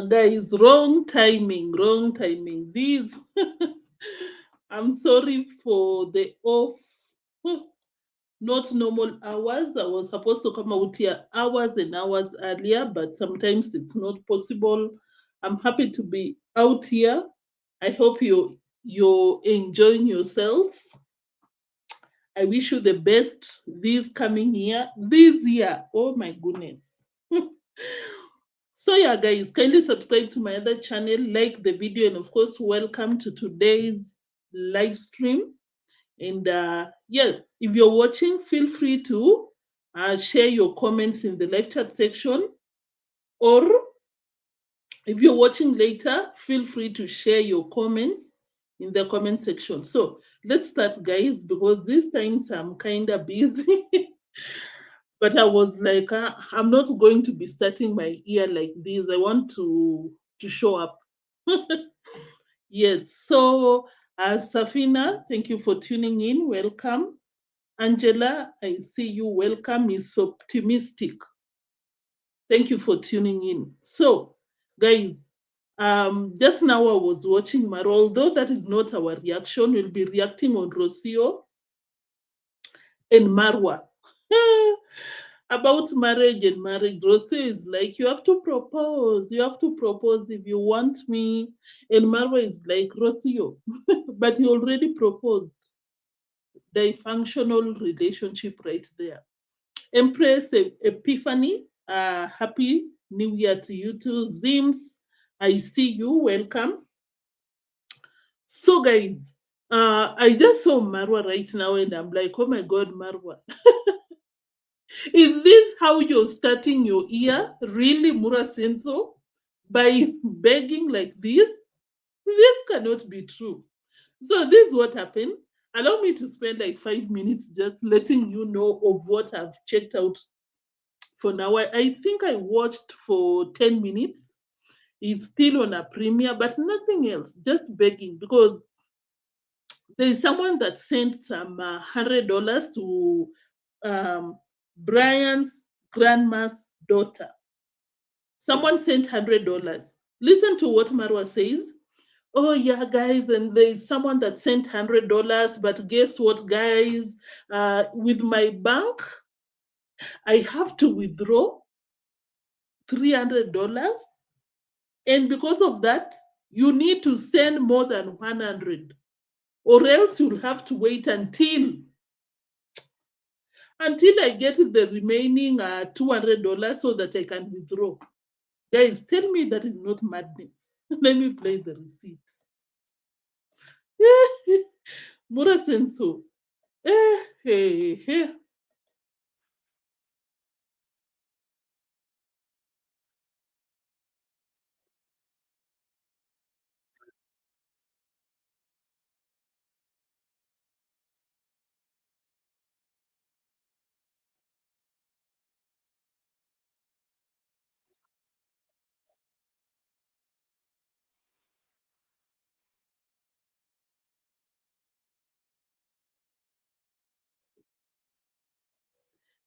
Guys, wrong timing, wrong timing. These, I'm sorry for the off, not normal hours. I was supposed to come out here hours and hours earlier, but sometimes it's not possible. I'm happy to be out here. I hope you're enjoying yourselves. I wish you the best this coming year. This year, oh my goodness. So yeah, guys, kindly subscribe to my other channel, like the video, and of course, welcome to today's live stream. And yes, if you're watching, feel free to share your comments in the live chat section. Or if you're watching later, feel free to share your comments in the comment section. So let's start, guys, because these times I'm kind of busy. But I was like, I'm not going to be starting my year like this. I want to show up. Yes. So, Safina, thank you for tuning in. Welcome. Angela, I see you. Welcome. Is optimistic. Thank you for tuning in. So, guys, just now I was watching Marwa. Although that is not our reaction, we'll be reacting on Rocio and Marwa. About marriage and marriage. Rocio is like, you have to propose. You have to propose if you want me. And Marwa is like, Rocio, but he already proposed. The functional relationship right there. Empress Epiphany, happy New Year to you too. Zims, I see you. Welcome. So, guys, I just saw Marwa right now, and I'm like, oh my God, Marwa. Is this how you're starting your year? Really, Mura Senso? By begging like this? This cannot be true. So this is what happened. Allow me to spend like 5 minutes just letting you know of what I've checked out for now. I think I watched for 10 minutes. It's still on a premiere, but nothing else. Just begging because there is someone that sent some $100 to um, Brian's grandma's daughter. Someone sent $100. Listen to what Marwa says. Oh yeah, guys, and there's someone that sent $100, but guess what, guys? With my bank, I have to withdraw $300, and because of that, you need to send more than 100, or else you'll have to wait until I get the remaining $200 so that I can withdraw. Guys, tell me that is not madness. Let me play the receipt. Mura Senso. Hey, hey.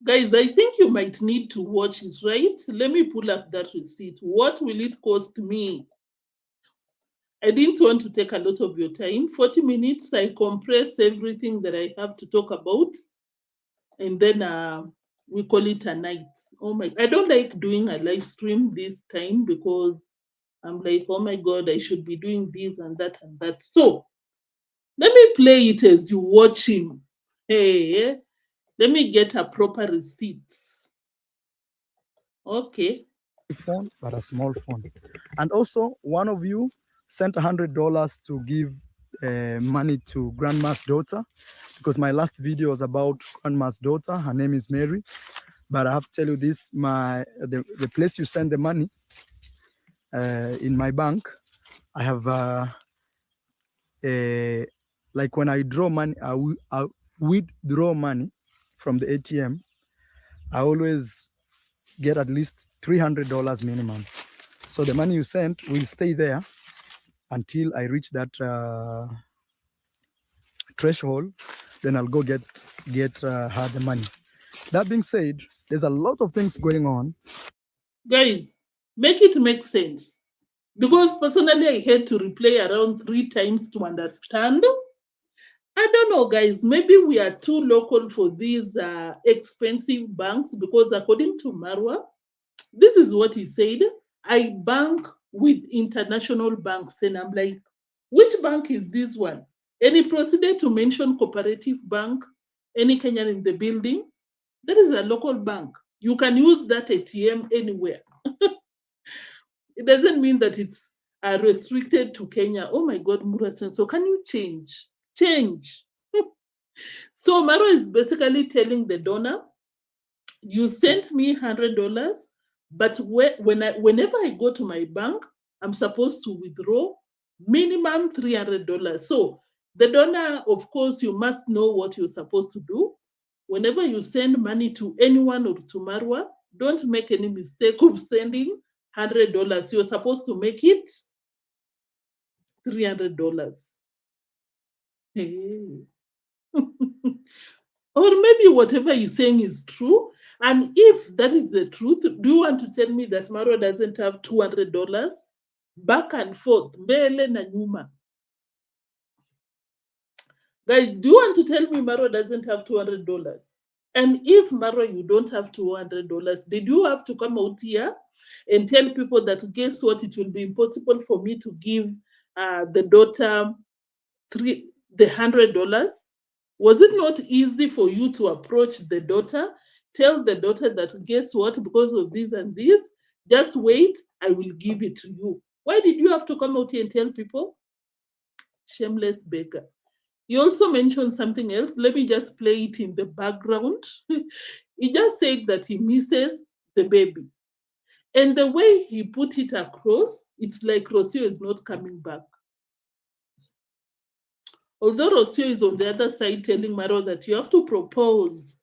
Guys, I think you might need to watch it, right? Let me pull up that receipt. What will it cost me? I didn't want to take a lot of your time. 40 minutes, I compress everything that I have to talk about, and then we call it a night. Oh my, I don't like doing a live stream this time because I'm like, oh my God, I should be doing this and that and that. So let me play it as you watch him. Hey, let me get a proper receipt. Okay. Phone, but a small phone. And also, one of you sent $100 to give money to grandma's daughter, because my last video was about grandma's daughter. Her name is Mary. But I have to tell you this: the place you send the money in my bank, I have like when I draw money, I withdraw money from the ATM. I always get at least $300 minimum. So the money you sent will stay there until I reach that threshold. Then I'll go get her the money. That being said, there's a lot of things going on. Guys, make it make sense. Because personally, I had to replay around 3 times to understand. I don't know, guys. Maybe we are too local for these expensive banks because, according to Marwa, this is what he said. I bank with international banks. And I'm like, which bank is this one? And he proceeded to mention Cooperative Bank, any Kenyan in the building. That is a local bank. You can use that ATM anywhere. It doesn't mean that it's restricted to Kenya. Oh my God, Murasen. So can you change? Change. So Maro is basically telling the donor, you sent me $100, but whenever I go to my bank, I'm supposed to withdraw minimum $300. So the donor, of course, you must know what you're supposed to do. Whenever you send money to anyone or to Marwa, don't make any mistake of sending $100. You're supposed to make it $300. Hey. Or maybe whatever he's saying is true. And if that is the truth, do you want to tell me that Maro doesn't have $200 back and forth, mbele na nyuma? Guys, do you want to tell me Maro doesn't have $200? And if Maro, you don't have $200, did you have to come out here and tell people that guess what? It will be impossible for me to give the daughter the $100. Was it not easy for you to approach the daughter, tell the daughter that guess what, because of this and this, just wait, I will give it to you? Why did you have to come out here and tell people? Shameless beggar. You also mentioned something else. Let me just play it in the background. He just said that he misses the baby. And the way he put it across, it's like Rocio is not coming back. Although Rocio is on the other side telling Maro that you have to propose.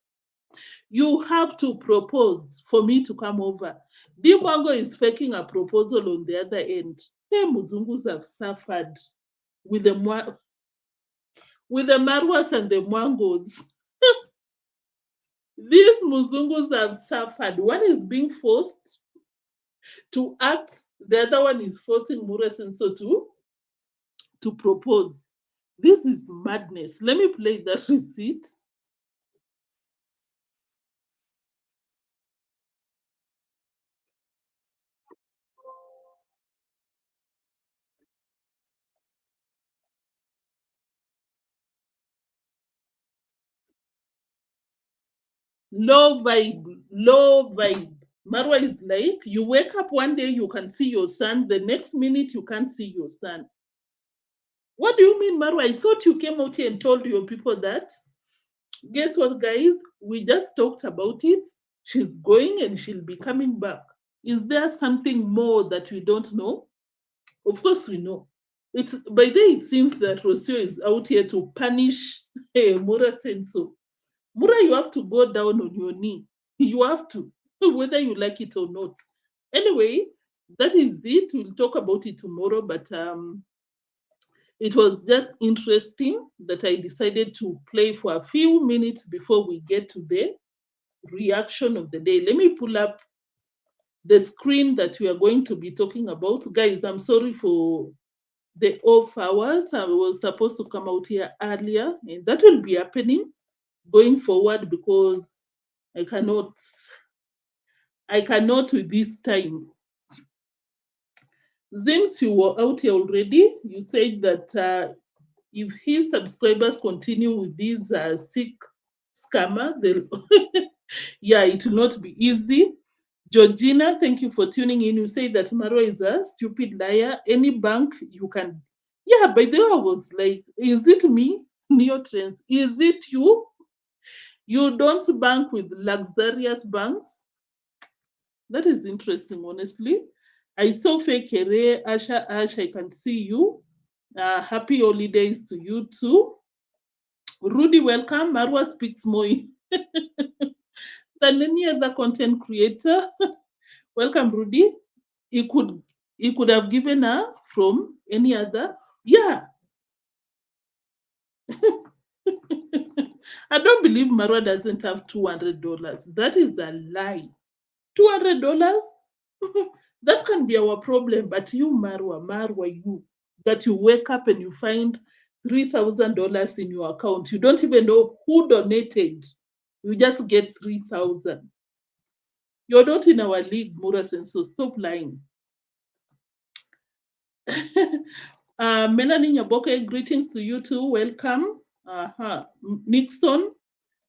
You have to propose for me to come over. Deemwango is faking a proposal on the other end. Hey, Muzungus have suffered with the Marwas and the Mwangos. These Muzungus have suffered. One is being forced to act, the other one is forcing Murasenso to propose. This is madness. Let me play that receipt. Low vibe, low vibe. Marwa is like, you wake up one day, you can see your son. The next minute, you can't see your son. What do you mean, Marwa? I thought you came out here and told your people that. Guess what, guys? We just talked about it. She's going and she'll be coming back. Is there something more that we don't know? Of course, we know. It's by then it seems that Rocio is out here to punish Mura Senso. Mura, you have to go down on your knee. You have to, whether you like it or not. Anyway, that is it. We'll talk about it tomorrow, but it was just interesting that I decided to play for a few minutes before we get to the reaction of the day. Let me pull up the screen that we are going to be talking about. Guys, I'm sorry for the off hours. I was supposed to come out here earlier, and that will be happening going forward because I cannot with this time. Since you were out here already, you said that if his subscribers continue with these sick scammer, they'll yeah, it will not be easy. Georgina, thank you for tuning in. You say that Marwa is a stupid liar. Any bank you can. Yeah, by the way, I was like, is it me? Neotrends, is it you? You don't bank with luxurious banks? That is interesting, honestly. I saw fake Asha Ash, I can see you. Happy holidays to you too. Rudy, welcome. Marwa speaks more than any other content creator. Welcome, Rudy. He could have given her from any other. Yeah. I don't believe Marwa doesn't have $200. That is a lie. $200? That can be our problem. But you, Marwa, you, that you wake up and you find $3,000 in your account. You don't even know who donated. You just get 3,000. You're not in our league, Murasen, so stop lying. Melanie Nyaboke, greetings to you too. Welcome. Nixon,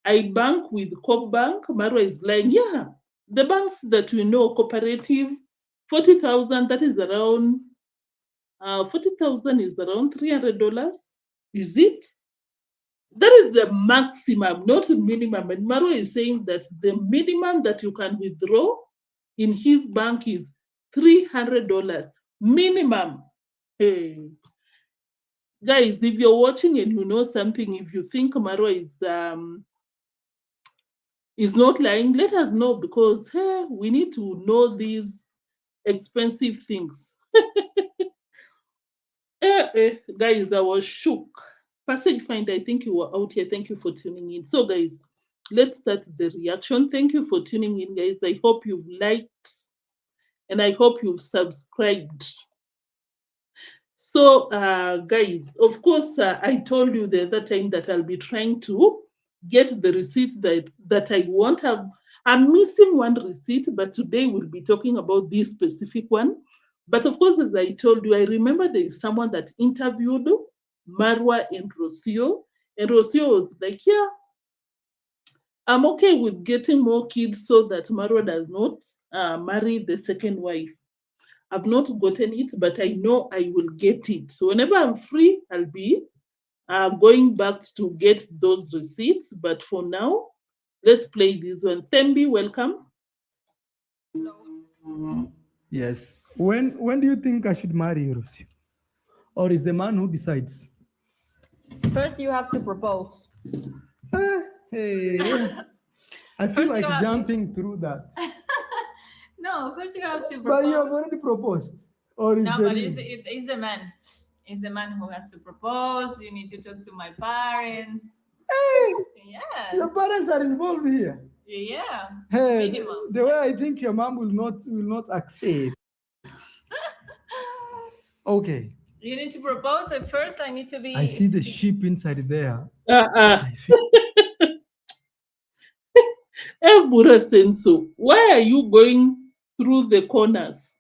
I bank with Coop Bank. Marwa is lying. Yeah, the banks that we know, cooperative, 40,000, that is around, 40,000 is around $300. Is it? That is the maximum, not the minimum. And Marwa is saying that the minimum that you can withdraw in his bank is $300 minimum. Hey, guys, if you're watching and you know something, if you think Marwa is not lying, let us know, because hey, we need to know these expensive things. Guys, I was shook. Passage Finder, I think you were out here. Thank you for tuning in. So, guys, let's start the reaction. Thank you for tuning in, guys. I hope you've liked and I hope you've subscribed. So, guys, of course, I told you the other time that I'll be trying to get the receipts that I want. I'm missing one receipt, but today we'll be talking about this specific one. But of course, as I told you, I remember there is someone that interviewed Marwa and Rocio. And Rocio was like, yeah, I'm okay with getting more kids so that Marwa does not marry the second wife. I've not gotten it, but I know I will get it. So whenever I'm free, I'll be going back to get those receipts. But for now, let's play this one. Thembi, welcome. Yes. When do you think I should marry Rocio? Or is the man who decides? First, you have to propose. Hey, I feel like jumping through that. No, first you have to propose. But you have already proposed. Or is no, the but it's the man. It's the man who has to propose. You need to talk to my parents. Hey, yeah. Your parents are involved here. Yeah. Hey, minimum. the way I think your mom will not accept. Okay. You need to propose at first. I need to be. I see the sheep inside there. Ebura Senso, why are you going through the corners?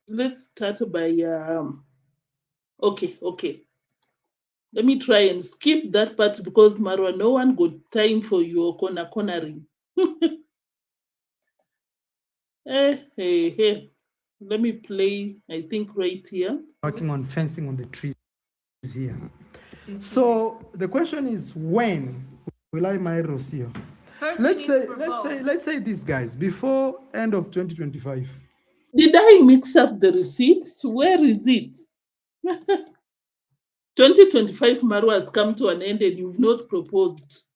Let's start by okay. Let me try and skip that part because Marwa, no one got time for your cornering. Hey. Let me play, I think, right here. Working on fencing on the trees here. So the question is, when will I marry Rocio? First, let's say this, guys, before end of 2025. Did I mix up the receipts? Where is it? 2025 Marwa has come to an end and you've not proposed.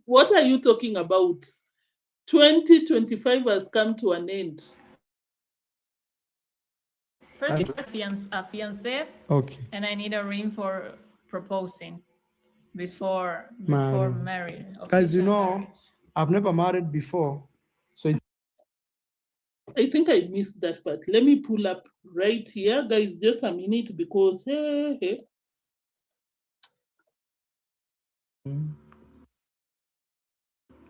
What are you talking about? 2025 has come to an end. First, a fiancé. Okay. And I need a ring for proposing before marriage. Guys, you know, I've never married before, so I think I missed that part. Let me pull up right here, guys. Just a minute, because hey.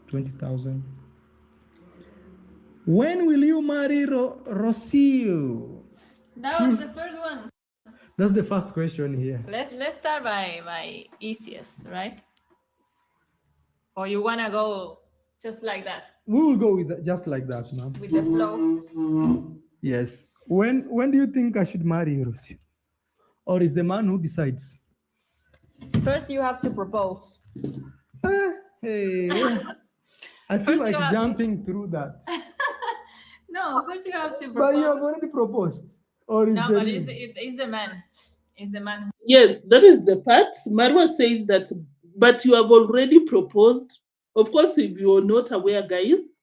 20,000. When will you marry Rocio? That was the first one. That's the first question here. Let's start by easiest, right? Or you wanna go just like that? We will go with that, just like that, ma'am. With the flow. Yes. When do you think I should marry Rocio? Or is the man who decides? First, you have to propose. Hey, I feel like jumping through that. No, first you have to propose. But you have already proposed. Or is no, but it's the man. It's the man. Yes, that is the part. Marwa said that, but you have already proposed. Of course, if you're not aware, guys,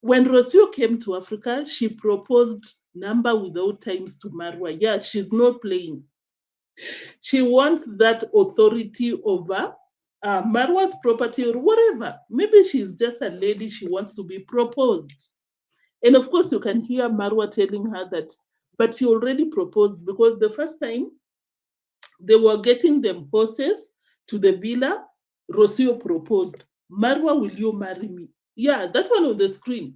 when Rocio came to Africa, she proposed number without times to Marwa. Yeah, she's not playing. She wants that authority over Marwa's property or whatever. Maybe she's just a lady, she wants to be proposed. And of course, you can hear Marwa telling her that, but she already proposed, because the first time they were getting them horses to the villa, Rocio proposed, Marwa, will you marry me? Yeah, that one on the screen.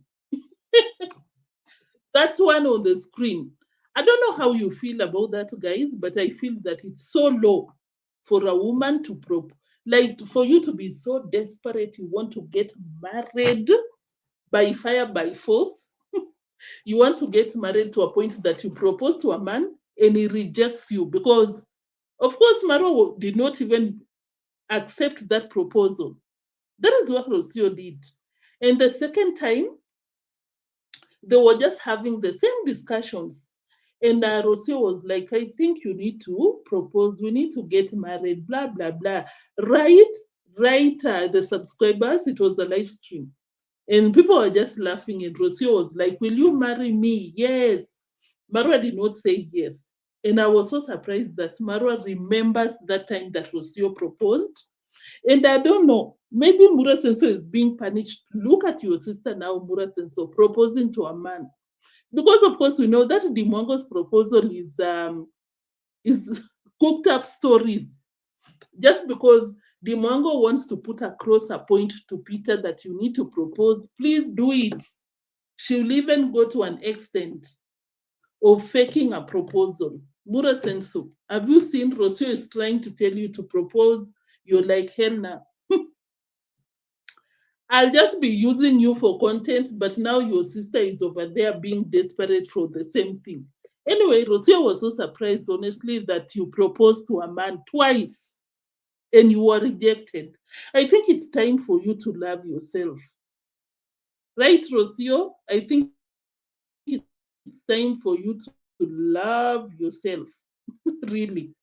That one on the screen. I don't know how you feel about that, guys, but I feel that it's so low for a woman to propose. Like, for you to be so desperate, you want to get married by fire, by force. You want to get married to a point that you propose to a man and he rejects you, because, of course, Maro did not even accept that proposal. That is what Rocio did. And the second time, they were just having the same discussions. And Rocio was like, I think you need to propose, we need to get married, blah, blah, blah. Right, the subscribers, it was a live stream. And people were just laughing, and Rocio was like, will you marry me? Yes. Marwa did not say yes. And I was so surprised that Marwa remembers that time that Rocio proposed. And I don't know, maybe Mura Senso is being punished. Look at your sister now, Mura Senso, proposing to a man. Because of course we know that deemwango's proposal is cooked up stories. Just because deemwango wants to put across a point to Peter that you need to propose, please do it. She'll even go to an extent of faking a proposal. Mura Senso, have you seen Rocio is trying to tell you to propose? You're like, hell now. I'll just be using you for content, but now your sister is over there being desperate for the same thing. Anyway, Rocio was so surprised, honestly, that you proposed to a man twice and you were rejected. I think it's time for you to love yourself. Right, Rocio? I think it's time for you to love yourself. Really.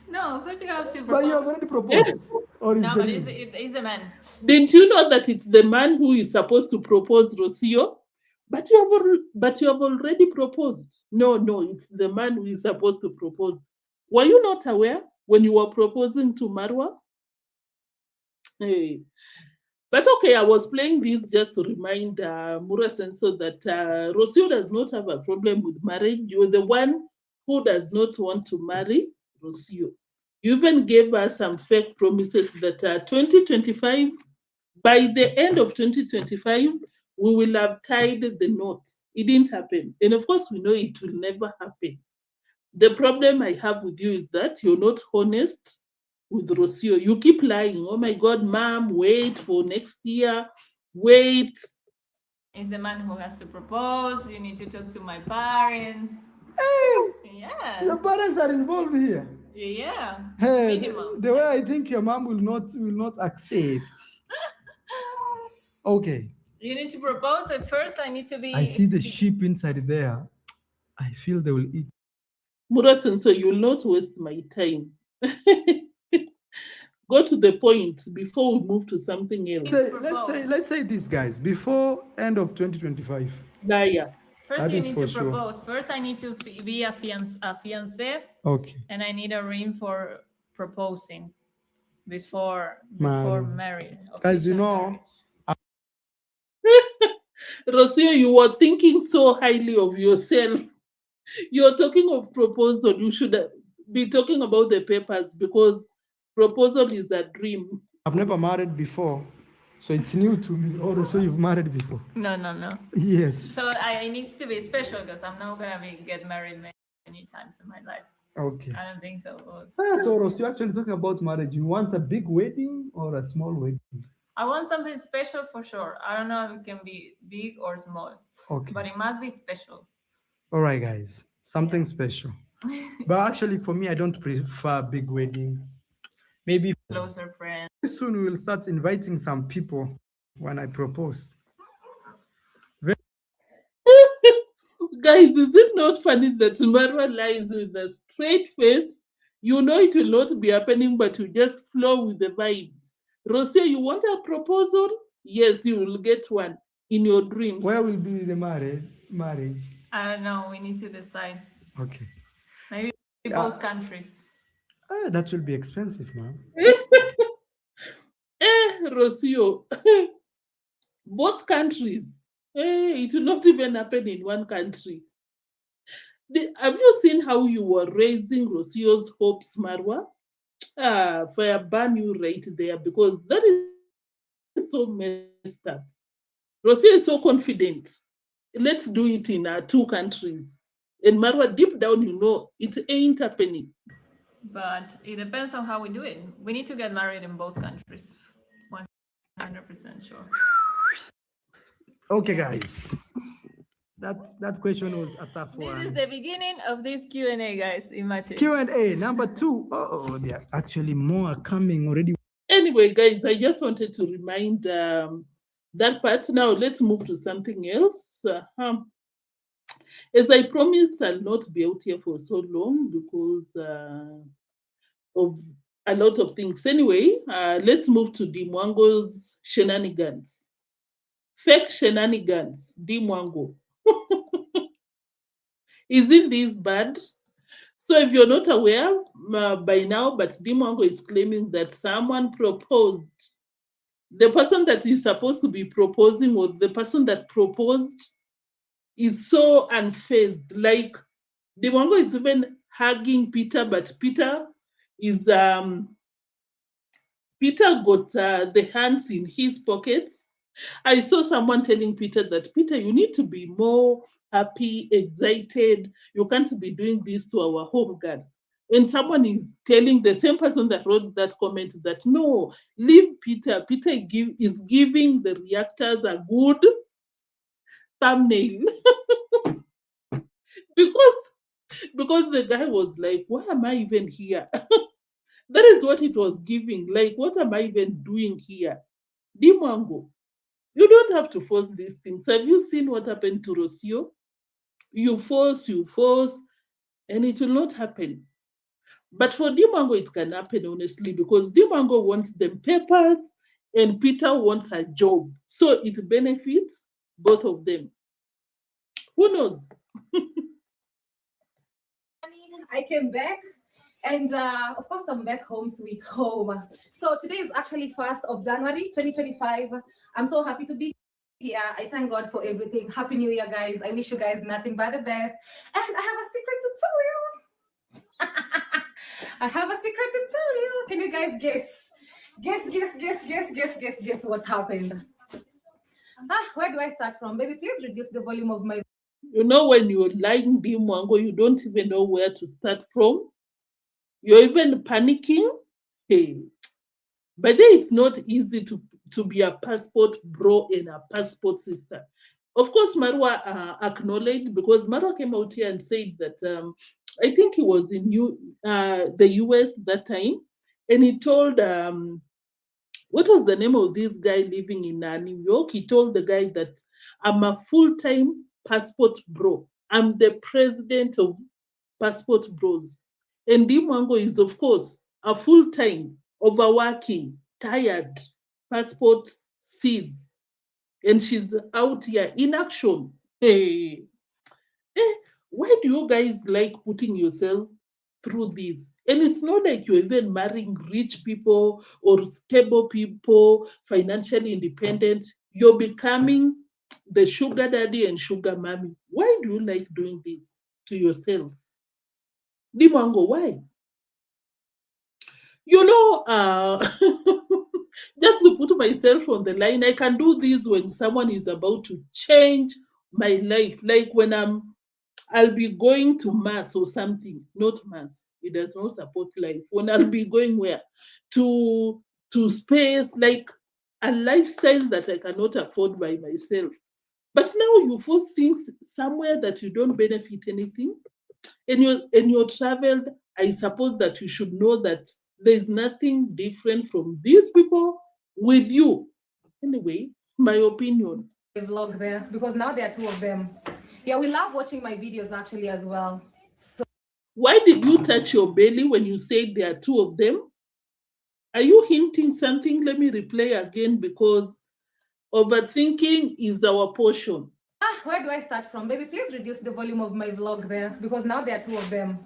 No, first you have to But you have propose. already proposed. Or is No, the but ring? it's the man. Didn't you know that it's the man who is supposed to propose, Rocio? But you have already proposed. No, it's the man who is supposed to propose. Were you not aware when you were proposing to Marwa? Hey. But okay, I was playing this just to remind Mura Senso that Rocio does not have a problem with marriage. You're the one who does not want to marry Rocio. You even gave us some fake promises that 2025, by the end of 2025, we will have tied the knot. It didn't happen. And of course, we know it will never happen. The problem I have with you is that you're not honest with Rocio. You keep lying. Oh my God, mom, wait for next year. Wait. It's the man who has to propose. You need to talk to my parents. Hey, Yeah. your parents are involved here. Yeah. Hey, Minimum. the way I think your mom will not accept. Okay. You need to propose. At first, I need to be. I see the sheep inside there. I feel they will eat. Murasen, so you will not waste my time. Go to the point before we move to something else. Let's say this, guys, before end of 2025. Liar. First, That you is need for to sure. propose. First, I need to be a fiancé, Okay. and I need a ring for proposing before Marriage. marriage. Guys, you official know, marriage. Rocio, you were thinking so highly of yourself. You're talking of proposal. You should be talking about the papers, because proposal is a dream. I've never married before, so it's new to me. Or so you've married before? No. Yes. So it needs to be special because I'm not gonna get married many times in my life. Okay. I don't think so. So Ross, you're actually talking about marriage. You want a big wedding or a small wedding? I want something special for sure. I don't know if it can be big or small. Okay. But it must be special. All right, guys. Something special. But actually, for me, I don't prefer big wedding. Maybe Closer friends. soon we will start inviting some people when I propose. Guys, is it not funny that Marwa lies with a straight face? You know it will not be happening, but you just flow with the vibes. Rosia, you want a proposal? Yes, you will get one in your dreams. Where will be the marriage? I don't know. We need to decide. Okay. Maybe both countries. That will be expensive, man. Rocio, both countries. It will not even happen in one country. Have you seen how you were raising Rocio's hopes, Marwa? For a ban you right there, because that is so messed up. Rocio is so confident. Let's do it in two countries. And Marwa, deep down, you know it ain't happening. But it depends on how we do it. We need to get married in both countries. 100% sure. Okay, guys. That question was a tough This is one. the beginning of this Q&A, guys. Imagine. Q&A number 2. Oh, there are actually more coming already. Anyway, guys, I just wanted to remind that part. Now, let's move to something else. As I promised, I'll not be out here for so long because of a lot of things. Anyway, let's move to Deemwango's shenanigans. Fake shenanigans, Deemwango. Isn't this bad? So if you're not aware by now, but Deemwango is claiming that someone proposed. The person that is supposed to be proposing or the person that proposed is so unfazed. Like Deemwango is even hugging Peter, but Peter is Peter got the hands in his pockets. I saw someone telling Peter that, Peter, you need to be more happy, excited. You can't be doing this to our home girl. And someone is telling the same person that wrote that comment that, no, leave Peter. Peter is giving the reactors a good thumbnail. because the guy was like, why am I even here? That is what it was giving. Like, what am I even doing here? Deemwango, you don't have to force these things. Have you seen what happened to Rocio? You force, and it will not happen. But for Deemwango, it can happen, honestly, because Deemwango wants them papers and Peter wants a job. So it benefits both of them. Who knows? I came back, and of course I'm back home, sweet home. So today is actually 1st of January 2025. I'm so happy to be here. I thank God for everything. Happy New Year, guys. I wish you guys nothing but the best. And I have a secret to tell you. I have a secret to tell you. Can you guys guess? Guess what happened? Where do I start from? Baby, please reduce the volume of my. You know, when you're lying Deemwango, you don't even know where to start from. You're even panicking. Hey, but then it's not easy to be a passport bro and a passport sister. Of course, Marwa acknowledged, because Marwa came out here and said that I think he was in the US that time, and he told what was the name of this guy living in New York? He told the guy that I'm a full-time passport bro. I'm the president of passport bros. And Deemwango is, of course, a full-time, overworking, tired passport sis. And she's out here in action. Hey, why do you guys like putting yourself through this? And it's not like you're even marrying rich people or stable people, financially independent. You're becoming the sugar daddy and sugar mommy. Why do you like doing this to yourselves? Deemwango, why? You know, just to put myself on the line, I can do this when someone is about to change my life. Like when I'll be going to mass or something, not mass. It does not support life. When I'll be going where? To space, like a lifestyle that I cannot afford by myself. But now you force things somewhere that you don't benefit anything. And you're traveled, I suppose that you should know that there's nothing different from these people with you. Anyway, my opinion. Vlog there because now there are 2 of them. Yeah, we love watching my videos actually as well. So Why did you touch your belly when you said there are 2 of them? Are you hinting something? Let me replay again, because overthinking is our portion. where do I start from? Baby, please reduce the volume of my vlog there because now there are 2 of them.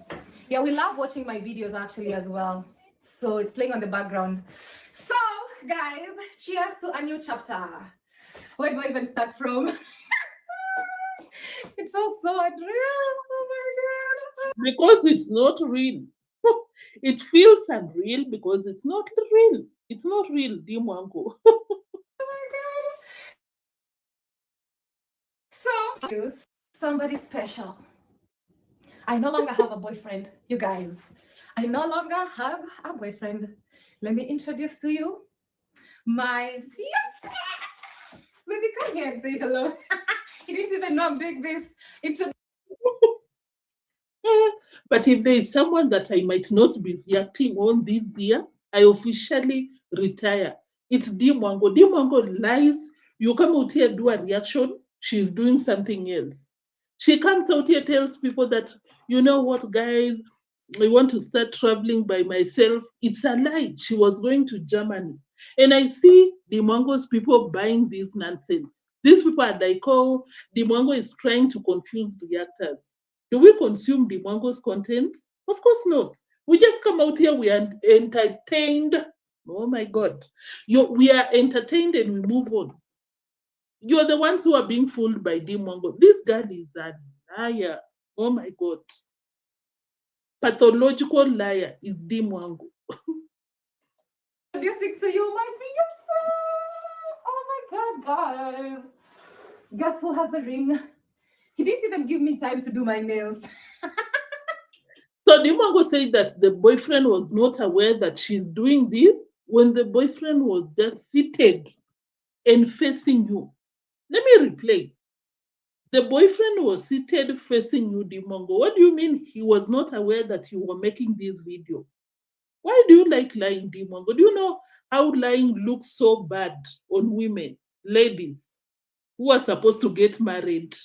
Yeah, we love watching my videos actually as well. So it's playing on the background. So guys, cheers to a new chapter. Where do I even start from? It felt so unreal. Oh my God. Because it's not real. It feels unreal because it's not real. It's not real, deemwango. So, somebody special. I no longer have a boyfriend, you guys. I no longer have a boyfriend. Let me introduce to you my fiance. Baby, come here and say hello. He didn't even know I'm doing this. But if there is someone that I might not be reacting on this year, I officially retire. It's deemwango. Deemwango lies. You come out here, do a reaction. She's doing something else. She comes out here, tells people that, you know what, guys, I want to start traveling by myself. It's a lie. She was going to Germany. And I see deemwango's people buying this nonsense. These people are like, oh, deemwango is trying to confuse reactors. Do we consume deemwango's content? Of course not. We just come out here, we are entertained. Oh my God. We are entertained and we move on. You're the ones who are being fooled by deemwango. This girl is a liar. Oh my God. Pathological liar is deemwango. Introducing to you my fiance. Oh my God, guys. Guess who has a ring? He didn't even give me time to do my nails. So deemwango said that the boyfriend was not aware that she's doing this when the boyfriend was just seated and facing you. Let me replay. The boyfriend was seated facing you, deemwango. What do you mean he was not aware that you were making this video? Why do you like lying, deemwango? Do you know how lying looks so bad on women, ladies who are supposed to get married?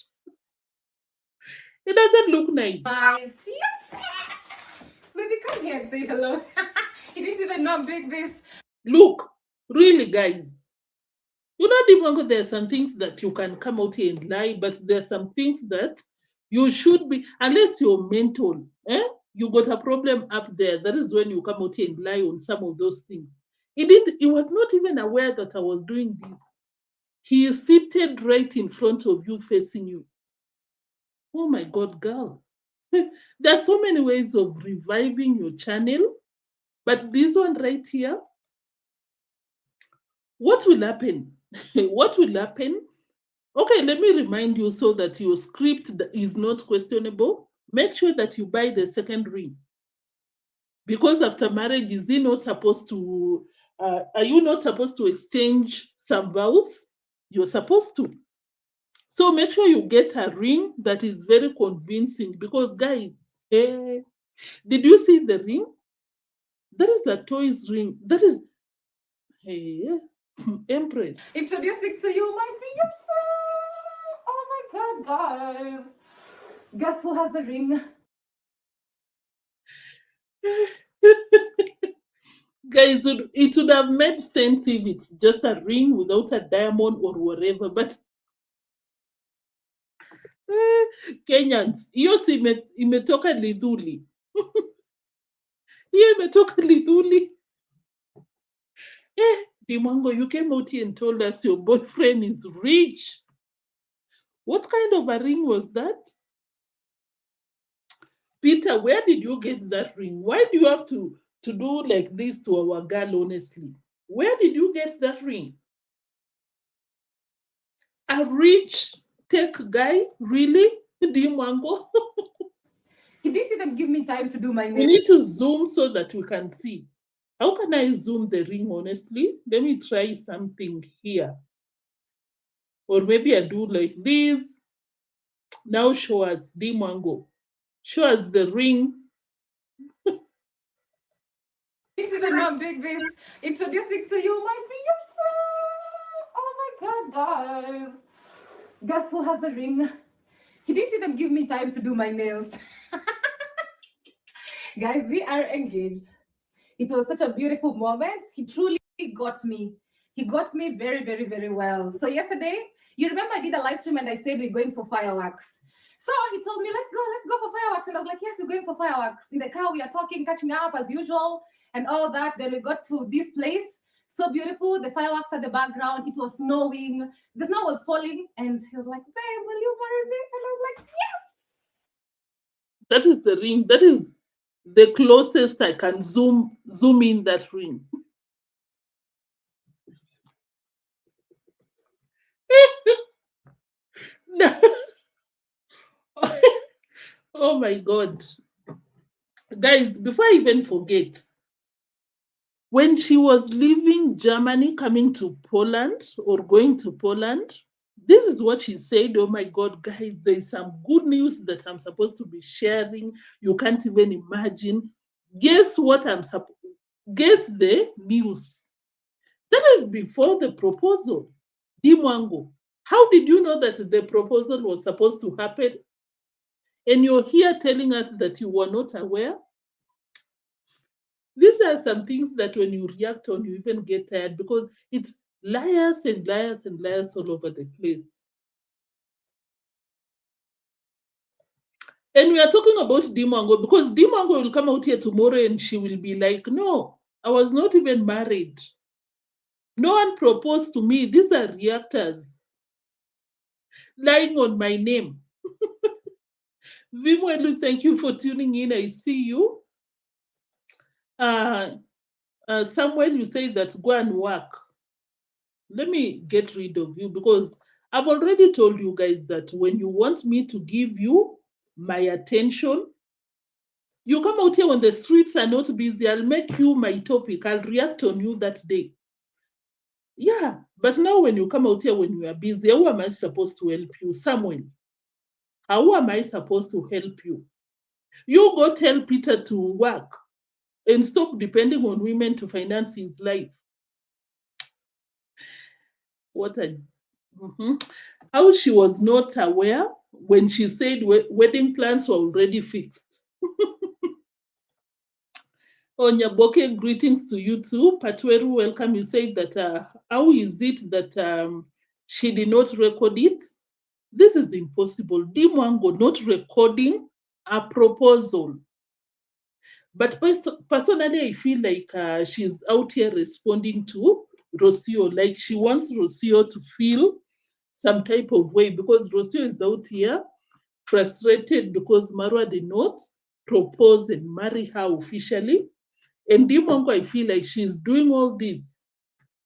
It doesn't look nice. My fiance. Baby, come here and say hello. He didn't even know I'm doing this. Look, really, guys. You know, deemwango, there are some things that you can come out here and lie, but there are some things that you should be, unless you're mental, you got a problem up there. That is when you come out here and lie on some of those things. He was not even aware that I was doing this. He is seated right in front of you, facing you. Oh my God, girl. There are so many ways of reviving your channel, but this one right here, what will happen? What will happen? Okay, let me remind you so that your script is not questionable. Make sure that you buy the second ring. Because after marriage, is he not supposed to, are you not supposed to exchange some vows? You're supposed to. So make sure you get a ring that is very convincing because guys, did you see the ring? That is a toy's ring. That is, Empress. Introducing to you my fiance. Oh my God, guys. Guess who has a ring? Guys, it would have made sense if it's just a ring without a diamond or whatever, but Kenyans, hiyo si imetoka lidhuli. Hiyo imetoka lidhuli. Deemwango, you came out here and told us your boyfriend is rich. What kind of a ring was that? Peter, where did you get that ring? Why do you have to do like this to our girl, honestly? Where did you get that ring? A rich tech guy? Really? Deemwango? He didn't even give me time to do my We nails. need to zoom so that we can see. How can I zoom the ring, honestly? Let me try something here. Or maybe I do like this. Now show us, deemwango. Show us the ring. Didn't even know I'm doing this. Introducing to you my fiance. Oh my God, guys. Guess who has a ring? He didn't even give me time to do my nails. Guys, we are engaged. It was such a beautiful moment. He truly got me. He got me very, very, very well. So yesterday, you remember I did a live stream and I said we're going for fireworks. So he told me, let's go for fireworks. And I was like, yes, we're going for fireworks. In the car, we are talking, catching up as usual, and all that. Then we got to this place. So beautiful. The fireworks at the background. It was snowing. The snow was falling. And he was like, babe, will you marry me? And I was like, yes. That is the ring. That is the closest I can zoom in that ring. Oh my God. Guys, before I even forget, when she was leaving Germany, coming to Poland or going to Poland, this is what she said. Oh my God, guys, there's some good news that I'm supposed to be sharing. You can't even imagine. Guess what guess the news. That is before the proposal. Deemwango. How did you know that the proposal was supposed to happen? And you're here telling us that you were not aware? These are some things that when you react on, you even get tired because it's liars and liars and liars all over the place. And we are talking about Deemwango because Deemwango will come out here tomorrow and she will be like, no, I was not even married. No one proposed to me. These are reactors lying on my name. Vimwelu, thank you for tuning in. I see you. Samuel, you say that go and work. Let me get rid of you because I've already told you guys that when you want me to give you my attention, you come out here when the streets are not busy. I'll make you my topic. I'll react on you that day. Yeah, but now when you come out here when you are busy, how am I supposed to help you? Samuel, how am I supposed to help you? You go tell Peter to work and stop depending on women to finance his life. What a... How she was not aware when she said wedding plans were already fixed. Oh, Nyaboke, greetings to you too. Patweru, welcome. You said that, how is it that she did not record it? This is impossible. Deemwango not recording a proposal. But personally, I feel like she's out here responding to Rocio. Like she wants Rocio to feel some type of way because Rocio is out here frustrated because Marwa did not propose and marry her officially. And Deemwango, I feel like she's doing all this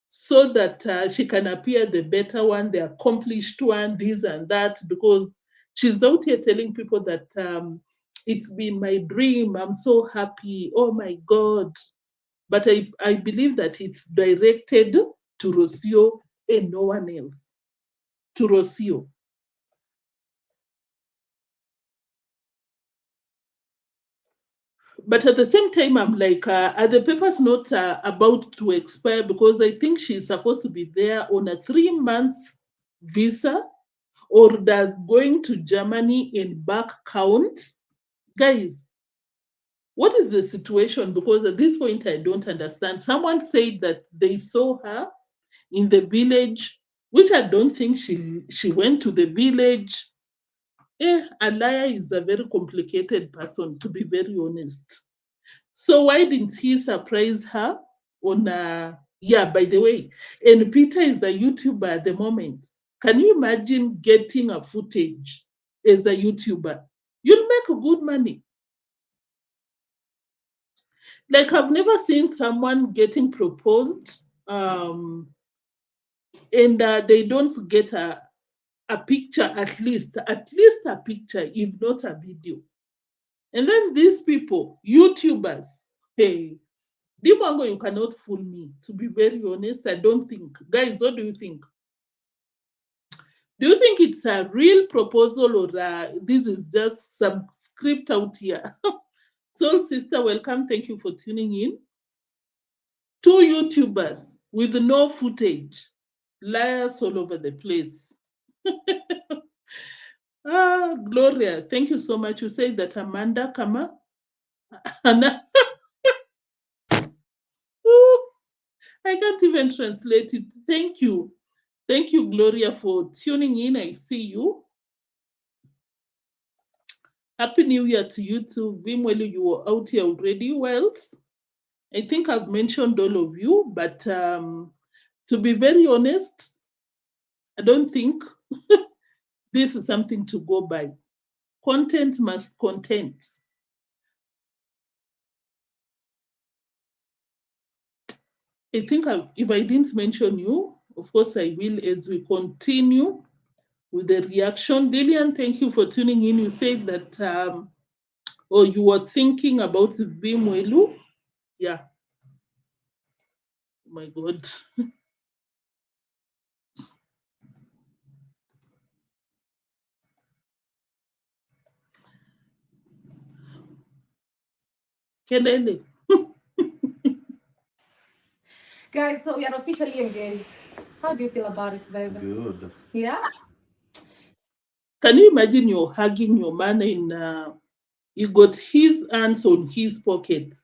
so that she can appear the better one, the accomplished one, this and that, because she's out here telling people that it's been my dream. I'm so happy. Oh my God. But I believe that it's directed to Rocio and no one else. To Rocio. But at the same time, I'm like, are the papers not about to expire? Because I think she's supposed to be there on a 3-month visa, or does going to Germany and back count? Guys, what is the situation? Because at this point, I don't understand. Someone said that they saw her in the village, which I don't think she went to the village. A liar is a very complicated person, to be very honest. So why didn't he surprise her on yeah, by the way, and Peter is a YouTuber at the moment. Can you imagine getting a footage as a YouTuber? You'll make good money. Like I've never seen someone getting proposed and they don't get a picture, at least a picture, if not a video. And then these people, YouTubers, hey, Deemwango, you cannot fool me. To be very honest, I don't think. Guys, what do you think? Do you think it's a real proposal or this is just some script out here? Soul Sister, welcome. Thank you for tuning in. 2 YouTubers with no footage. Liars all over the place. Gloria, thank you so much. You said that Amanda Kama. I can't even translate it. Thank you. Thank you, Gloria, for tuning in. I see you. Happy New Year to you too. Vimwelu, you were out here already. Well, I think I've mentioned all of you, but to be very honest, I don't think this is something to go by. Content must content. I think if I didn't mention you, of course I will as we continue with the reaction. Lillian, thank you for tuning in. You said that, or you were thinking about Vimwelu. Yeah. Oh my God. Kelele. Guys, so we are officially engaged. How do you feel about it, baby? Good. Yeah? Can you imagine you're hugging your man in, you got his hands on his pocket,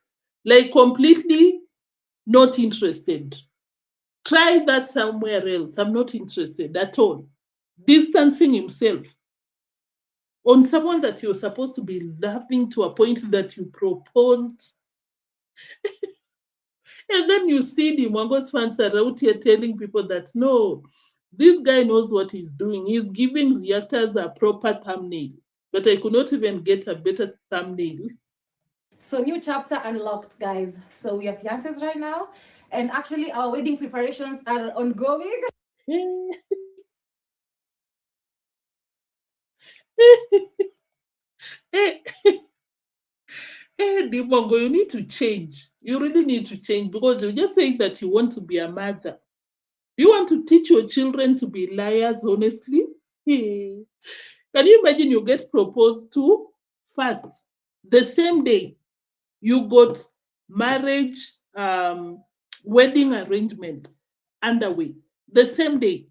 like completely not interested. Try that somewhere else. I'm not interested at all. Distancing himself on someone that you're supposed to be loving to a point that you proposed. And then you see the Mwango's fans are out here telling people that no, this guy knows what he's doing. He's giving reactors a proper thumbnail. But I could not even get a better thumbnail. So new chapter unlocked, guys. So we are fiancés right now. And actually our wedding preparations are ongoing. Deemwango, you need to change. You really need to change because you just saying that you want to be a mother. You want to teach your children to be liars, honestly? Can you imagine you get proposed to first, the same day you got marriage, wedding arrangements underway, the same day.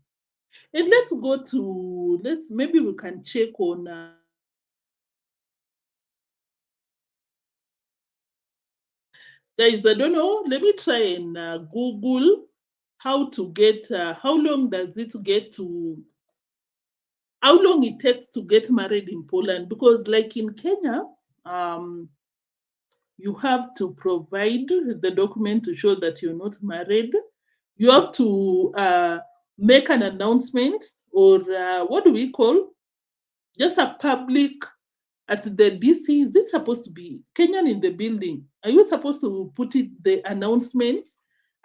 And let's go to, maybe we can check on, guys, I don't know, let me try and Google how to get, how long does it get to, how long it takes to get married in Poland, because like in Kenya, you have to provide the document to show that you're not married. You have to make an announcement, or what do we call? Just a public at the DC. Is it supposed to be Kenyan in the building? Are you supposed to put it the announcement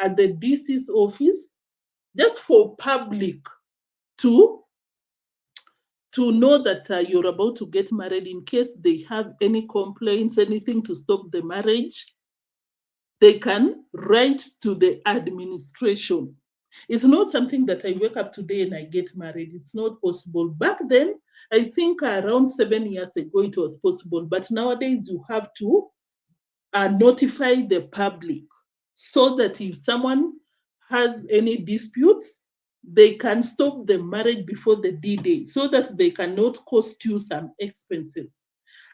at the DC's office just for public to know that you're about to get married, in case they have any complaints, anything to stop the marriage? They can write to the administration. It's not something that I wake up today and I get married. It's not possible. Back then, I think around 7 years ago, it was possible. But nowadays, you have to notify the public so that if someone has any disputes, they can stop the marriage before the D-Day so that they cannot cost you some expenses.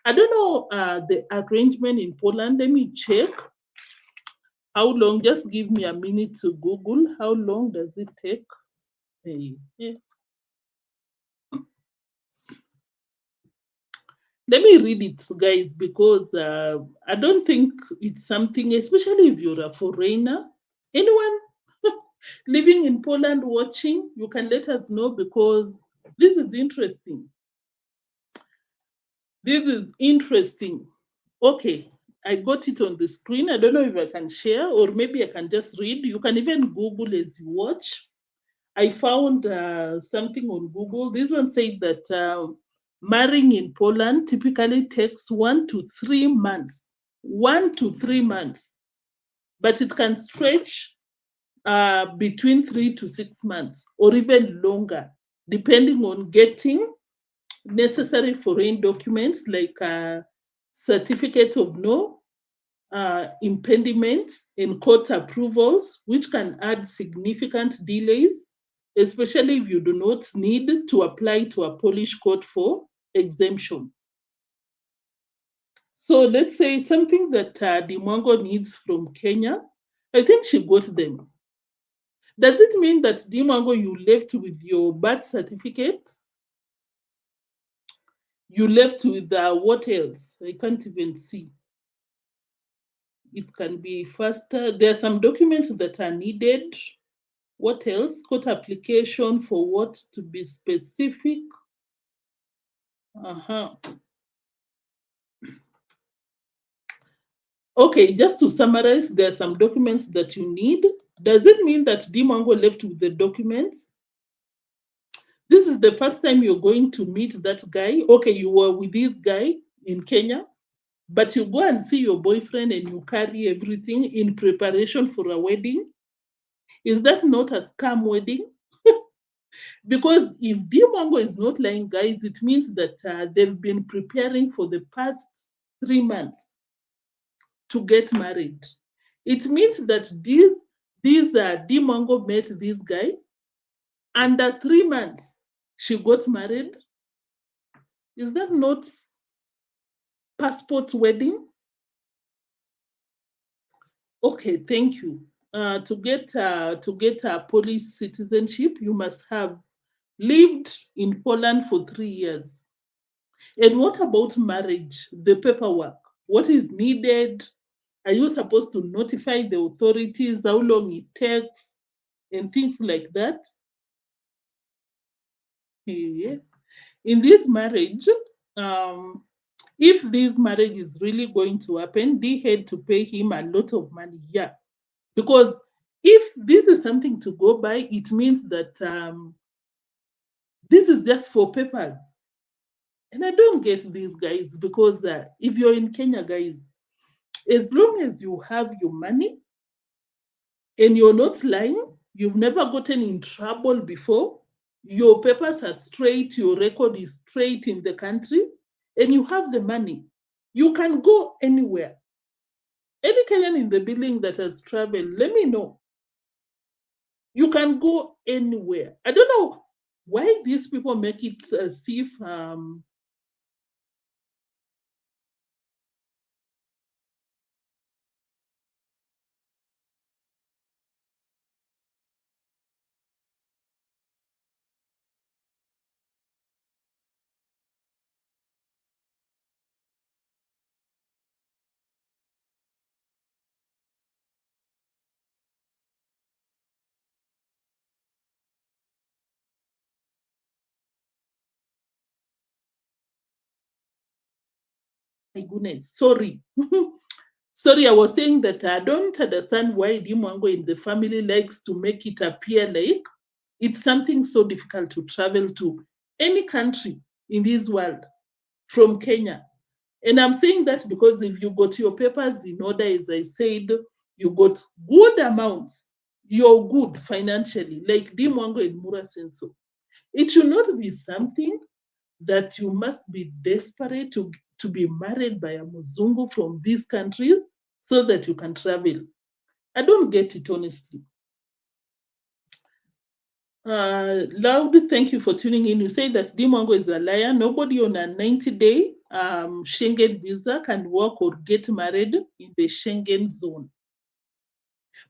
I don't know the arrangement in Poland. Let me check. How long? Just give me a minute to Google. How long does it take? Let me read it, guys, because I don't think it's something, especially if you're a foreigner. Anyone living in Poland watching, you can let us know, because this is interesting. This is interesting. Okay, I got it on the screen. I don't know if I can share, or maybe I can just read. You can even Google as you watch. I found something on Google. This one said that marrying in Poland typically takes 1 to 3 months. 1 to 3 months. But it can stretch between 3 to 6 months, or even longer, depending on getting necessary foreign documents like certificate of no impediment and court approvals, which can add significant delays, especially if you do not need to apply to a Polish court for exemption. So let's say something that Deemwango needs from Kenya. I think she got them. Does it mean that Deemwango, you left with your birth certificate, You left with what else? I can't even see. It can be faster. There are some documents that are needed. What else? Court application for what, to be specific? Okay, just to summarize, there are some documents that you need. Does it mean that deemwango left with the documents? This is the first time you're going to meet that guy. Okay, you were with this guy in Kenya, but you go and see your boyfriend and you carry everything in preparation for a wedding. Is that not a scam wedding? Because if deemwango is not lying, guys, it means that they've been preparing for the past 3 months to get married. It means that these deemwango met this guy. Under 3 months, she got married. Is that not passport wedding? Okay, thank you. To get a Polish citizenship, you must have lived in Poland for 3 years. And what about marriage, the paperwork? What is needed? Are you supposed to notify the authorities how long it takes and things like that? Yeah. In this marriage, if this marriage is really going to happen, they had to pay him a lot of money. Yeah. Because if this is something to go by, it means that this is just for papers. And I don't get these guys because if you're in Kenya, guys, as long as you have your money and you're not lying, you've never gotten in trouble before, your papers are straight, your record is straight in the country, and you have the money, you can go anywhere. Any Kenyan in the building that has traveled, let me know. You can go anywhere. I don't know why these people make it as if my goodness, sorry. Sorry, I was saying that I don't understand why deemwango in the family likes to make it appear like it's something so difficult to travel to any country in this world from Kenya. And I'm saying that because if you got your papers in order, as I said, you got good amounts, you're good financially, like deemwango and Mura Senso. It should not be something that you must be desperate to be married by a Muzungu from these countries so that you can travel. I don't get it, honestly. Loud, thank you for tuning in. You say that deemwango is a liar. Nobody on a 90-day Schengen visa can work or get married in the Schengen zone.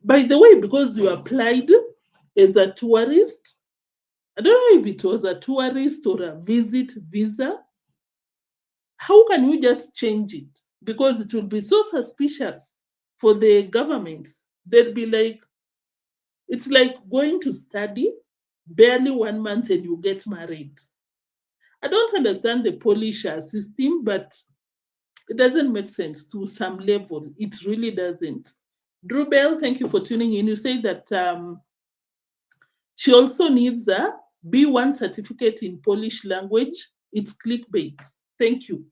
By the way, because you applied as a tourist, I don't know if it was a tourist or a visit visa, how can you just change it? Because it will be so suspicious for the government. They'd be like, it's like going to study barely 1 month and you get married. I don't understand the Polish system, but it doesn't make sense to some level. It really doesn't. Drew Bell, thank you for tuning in. You say that she also needs a B1 certificate in Polish language. It's clickbait. Thank you.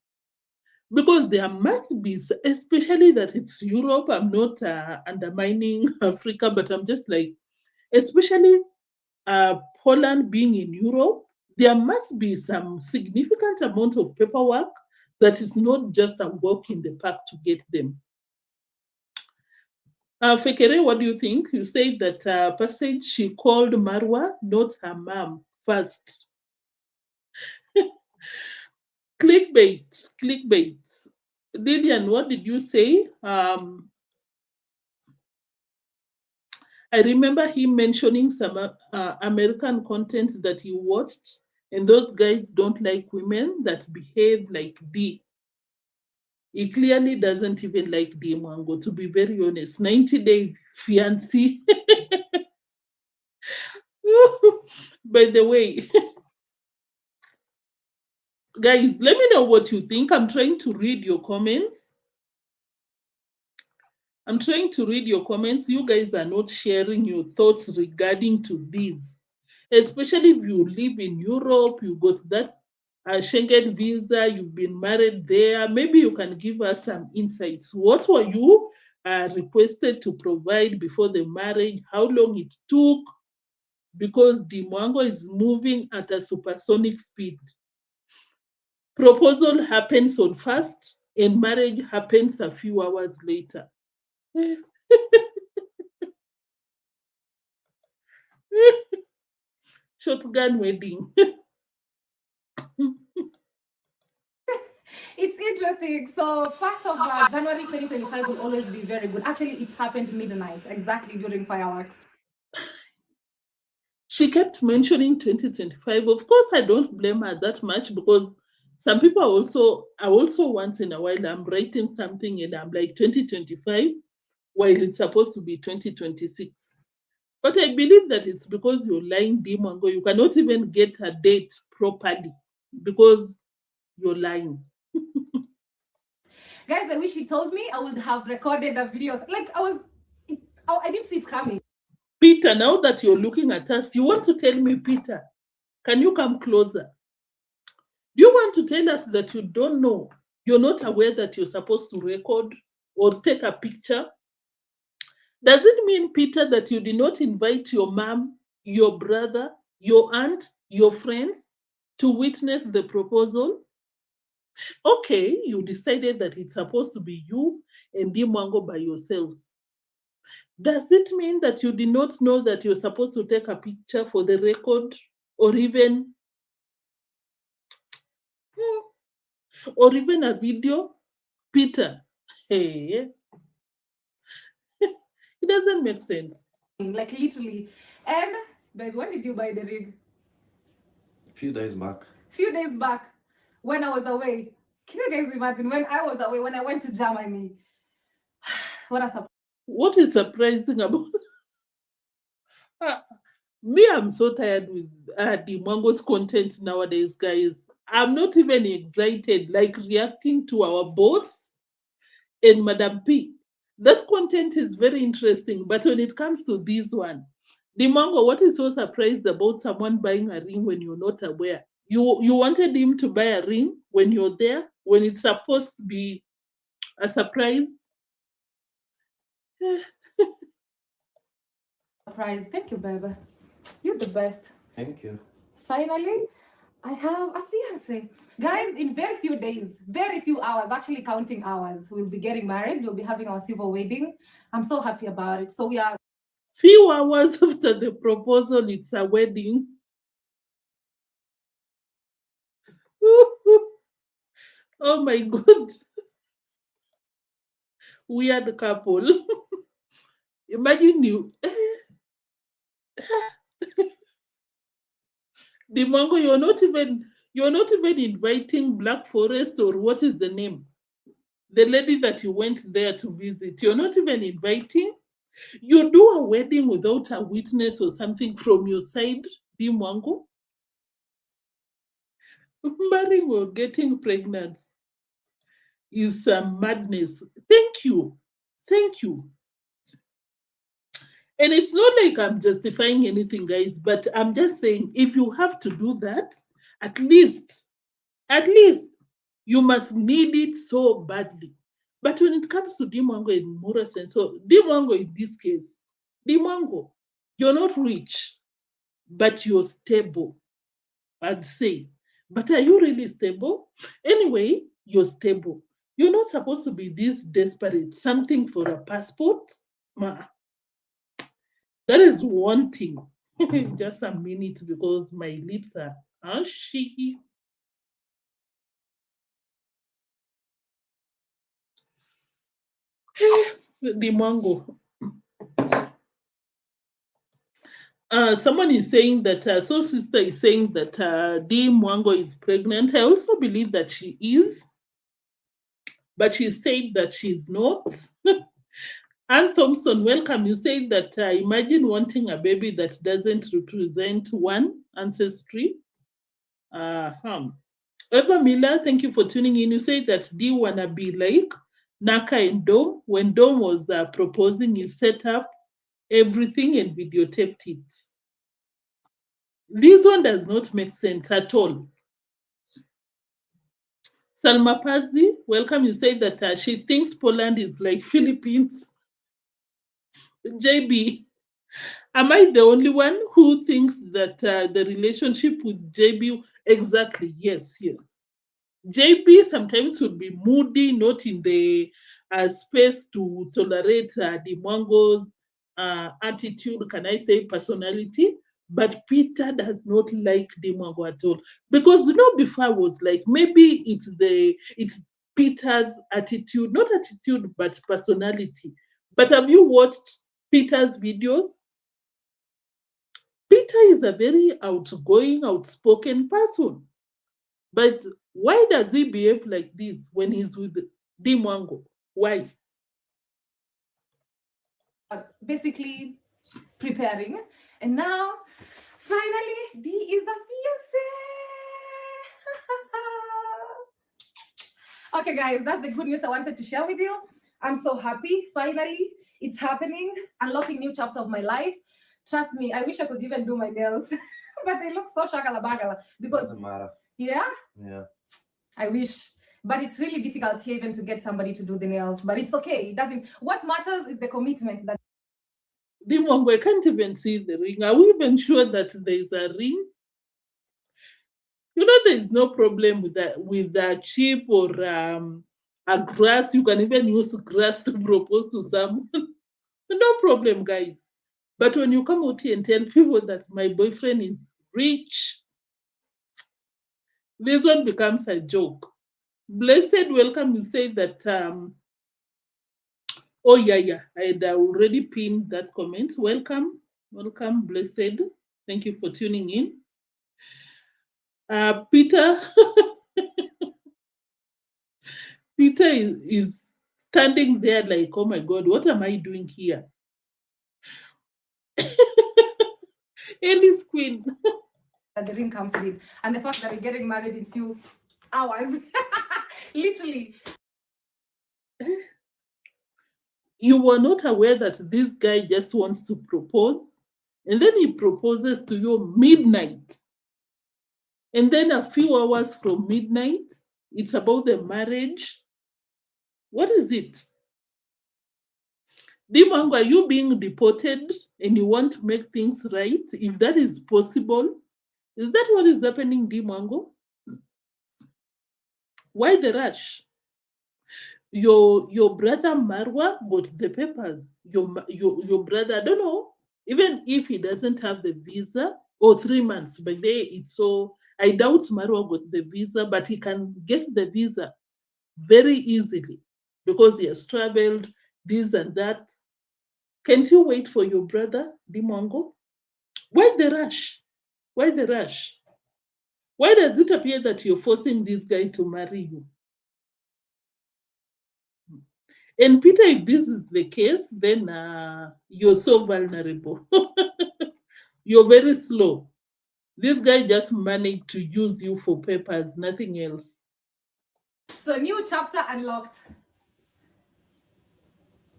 Because there must be, especially that it's Europe. I'm not undermining Africa, but I'm just like, especially Poland being in Europe, there must be some significant amount of paperwork that is not just a walk in the park to get them. Fekere, what do you think? You said that passage she called Marwa, not her mom, first. Clickbait. Lillian, what did you say? I remember him mentioning some American content that he watched, And those guys don't like women that behave like D. He clearly doesn't even like deemwango, to be very honest. 90-day fiancé. By the way, guys, let me know what you think. I'm trying to read your comments. I'm trying to read your comments. You guys are not sharing your thoughts regarding to this. Especially if you live in Europe, you got that Schengen visa, you've been married there. Maybe you can give us some insights. What were you requested to provide before the marriage? How long it took? Because deemwango is moving at a supersonic speed. Proposal happens on first, and marriage happens a few hours later. Shotgun wedding. It's interesting. So 1st of January 2025 will always be very good. Actually, it happened midnight, exactly during fireworks. She kept mentioning 2025. Of course, I don't blame her that much because some people are also once in a while I'm writing something and I'm like 2025 while it's supposed to be 2026. But I believe that it's because you're lying, deemwango. You cannot even get a date properly because you're lying. Guys, I wish he told me. I would have recorded the videos. Like I didn't see it coming. Peter, now that you're looking at us, you want to tell me, Peter, can you come closer? Do you want to tell us that you don't know? You're not aware that you're supposed to record or take a picture? Does it mean, Peter, that you did not invite your mom, your brother, your aunt, your friends to witness the proposal? Okay, you decided that it's supposed to be you and deemwango by yourselves. Does it mean that you did not know that you're supposed to take a picture for the record or even a video? Peter, hey, it doesn't make sense. Like literally. And babe, when did you buy the rig? Few days back. Few days back when I was away. Can you guys imagine when I was away, when I went to Germany? What a surprise. What is surprising about me? I'm so tired with deemwango's content nowadays, guys. I'm not even excited, like reacting to our boss and Madam P. That content is very interesting, but when it comes to this one, deemwango, what is so surprised about someone buying a ring when you're not aware? You wanted him to buy a ring when you're there, when it's supposed to be a surprise? Surprise. Thank you, baby. You're the best. Thank you. Finally, I have a fiance. Guys, in very few days, very few hours, actually counting hours, we'll be getting married. We'll be having our civil wedding. I'm so happy about it. So we are Few hours after the proposal, it's a wedding. Oh my God. Weird couple. Imagine you. Deemwango, you're not even inviting Black Forest, or what is the name? The lady that you went there to visit. You're not even inviting. You do a wedding without a witness or something from your side, deemwango. Marrying or getting pregnant is madness. Thank you. Thank you. And it's not like I'm justifying anything, guys, but I'm just saying if you have to do that, at least you must need it so badly. But when it comes to deemwango in moral sense, so deemwango in this case, deemwango, you're not rich, but you're stable, I'd say. But are you really stable? Anyway, you're stable. You're not supposed to be this desperate. Something for a passport? That is one thing. Just a minute because my lips are ashy. Deemwango. Someone is saying that Soul Sister is saying that Mwango is pregnant. I also believe that she is, but she said that she's not. Ann Thompson, welcome. You said that imagine wanting a baby that doesn't represent one ancestry. Eva Miller, thank you for tuning in. You said that do you wanna be like Naka and Dom? When Dom was proposing, he set up everything and videotaped it. This one does not make sense at all. Salma Pazi, welcome. You said that she thinks Poland is like Philippines. JB, am I the only one who thinks that the relationship with JB, exactly, yes. JB sometimes would be moody, not in the space to tolerate the Mwango's attitude, can I say personality, but Peter does not like the Mwango at all. Because before I was like, maybe it's Peter's attitude, not attitude, but personality. But have you watched Peter's videos? Peter is a very outgoing, outspoken person. But why does he behave like this when he's with Mwango? Why? Basically preparing. And now, finally, D is a fiancé. Okay, guys, that's the good news I wanted to share with you. I'm so happy. Finally, it's happening. Unlocking new chapter of my life. Trust me, I wish I could even do my nails, but they look so shakala because Doesn't matter. Yeah. I wish. But it's really difficult here even to get somebody to do the nails. But it's okay. It doesn't. What matters is the commitment that. Mwango, I can't even see the ring. Are we even sure that there's a ring? There's no problem with that chip or a grass. You can even use grass to propose to someone. No problem, guys. But when you come out here and tell people that my boyfriend is rich, this one becomes a joke. Blessed, welcome. You say that, oh yeah, I had already pinned that comment. Welcome, Blessed. Thank you for tuning in. Peter, Peter is standing there like, oh my God, what am I doing here? Ellie's queen. That the ring comes with, and the fact that we're getting married in few hours, literally. You were not aware that this guy just wants to propose, and then he proposes to you midnight. And then a few hours from midnight, it's about the marriage. What is it? Deemwango, are you being deported and you want to make things right? If that is possible, is that what is happening, Deemwango? Why the rush? Your brother Marwa got the papers. Your brother, I don't know, even if he doesn't have the visa, or 3 months, but it's so, I doubt Marwa got the visa, but he can get the visa very easily because he has traveled, this and that. Can't you wait for your brother, Deemwango? Why the rush? Why the rush? Why does it appear that you're forcing this guy to marry you? And Peter, if this is the case, then you're so vulnerable. You're very slow. This guy just managed to use you for papers, nothing else. So new chapter unlocked.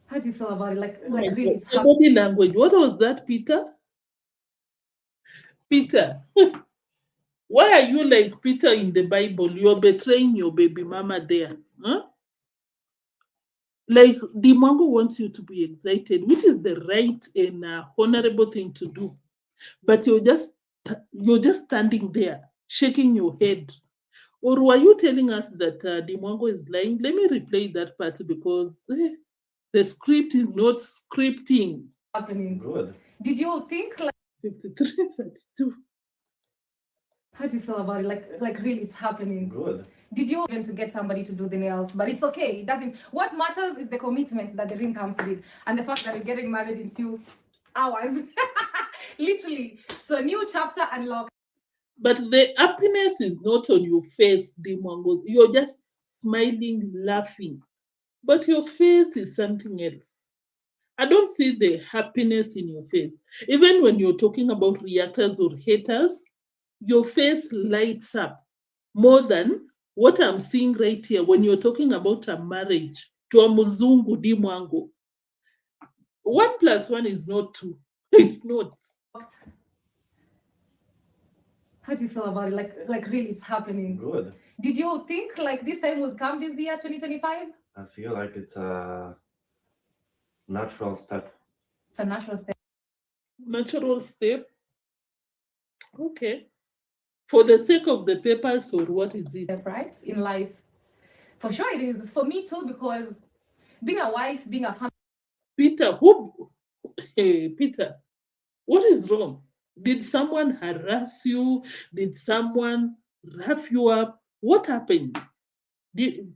How do you feel about it? Like really, it's body language. What was that, Peter? Peter, why are you like Peter in the Bible? You're betraying your baby mama there. Huh? Like Deemwango wants you to be excited, which is the right and honorable thing to do. But you're just standing there, shaking your head. Or were you telling us that Deemwango is lying? Let me replay that part because the script is not scripting. Happening. Good. Did you think like 53, 32. How do you feel about it? Like really, it's happening. Good. Did you even to get somebody to do the nails? But it's okay. It doesn't. What matters is the commitment that the ring comes with, and the fact that we're getting married in few hours, Literally. So new chapter unlocked. But the happiness is not on your face, deemwango. You're just smiling, laughing. But your face is something else. I don't see the happiness in your face. Even when you're talking about reactors or haters, your face lights up more than what I'm seeing right here when you're talking about a marriage to a muzungu deemwango. 1 + 1 is not 2. It's not. How do you feel about it? Like really, it's happening. Good. Did you think like this time would come this year, 2025? I feel like it's a natural step. It's a natural step. Natural step. Okay. For the sake of the papers, or what is it? Right? In life. For sure it is. For me too, because being a wife, being a family. Peter, hey, Peter, what is wrong? Did someone harass you? Did someone rough you up? What happened?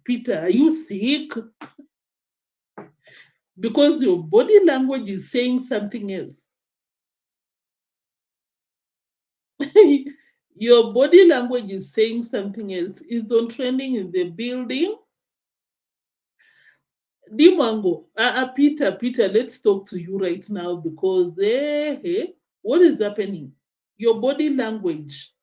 Peter, are you sick? Because your body language is saying something else. Your body language is saying something else. Is ontrending in the building? Deemwango, Peter, let's talk to you right now because what is happening? Your body language.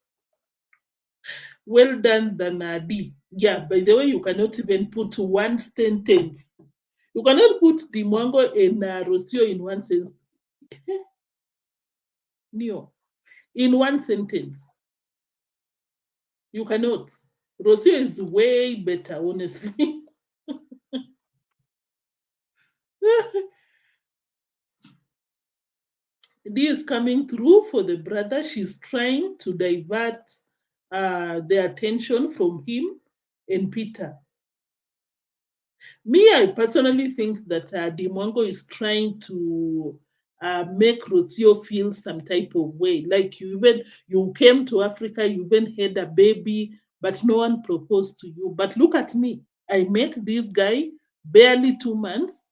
Well done, Danadi. Yeah, by the way, you cannot even put one sentence. You cannot put Deemwango and Rosio in one sentence. No, in one sentence. You cannot. Rosio is way better, honestly. Dee is coming through for the brother. She's trying to divert the attention from him and Peter. Me, I personally think that Deemwango is trying to make Rosio feel some type of way. Like you came to Africa, you even had a baby, but no one proposed to you. But look at me. I met this guy barely 2 months.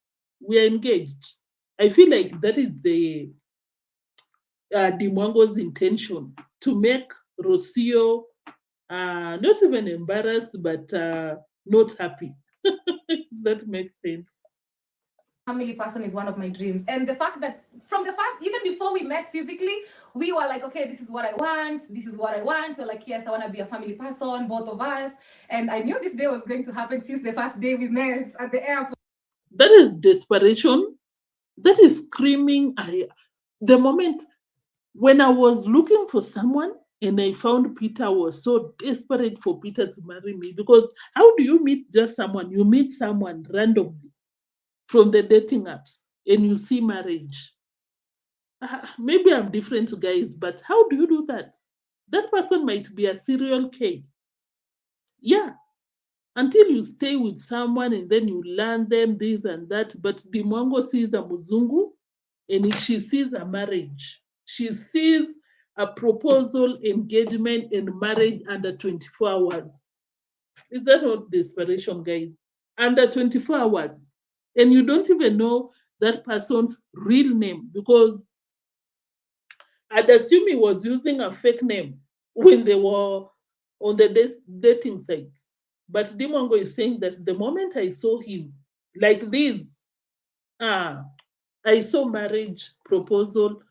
We are engaged. I feel like that is the Deemwango's intention to make Rosio not even embarrassed, but not happy. That makes sense. Family person is one of my dreams. And the fact that from the first, even before we met physically, we were like, okay, this is what I want. This is what I want. We're like, yes, I want to be a family person, both of us. And I knew this day was going to happen since the first day we met at the airport. That is desperation. That is screaming. The moment when I was looking for someone and I found Peter, I was so desperate for Peter to marry me, because how do you meet just someone? You meet someone randomly from the dating apps and you see marriage. Maybe I'm different to guys, but how do you do that? That person might be a serial K. Yeah. Until you stay with someone and then you learn them, this and that. But Deemwango sees a muzungu and she sees a marriage. She sees a proposal, engagement, and marriage under 24 hours. Is that not desperation, guys? Under 24 hours. And you don't even know that person's real name, because I'd assume he was using a fake name when they were on the dating sites. But Deemwango is saying that the moment I saw him like this, I saw marriage, proposal,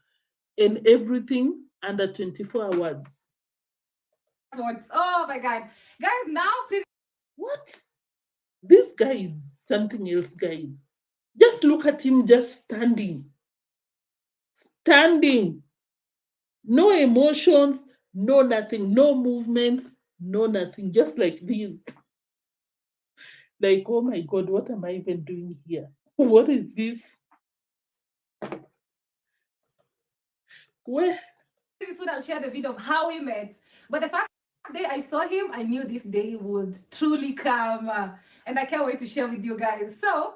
and everything under 24 hours. Oh my God. Guys, now... What? This guy is something else, guys. Just look at him just standing. Standing. No emotions, no nothing, no movements, no nothing. Just like this. Like, oh my God, what am I even doing here? What is this? Where? Pretty soon I'll share the video of how we met. But the first day I saw him, I knew this day would truly come. And I can't wait to share with you guys. So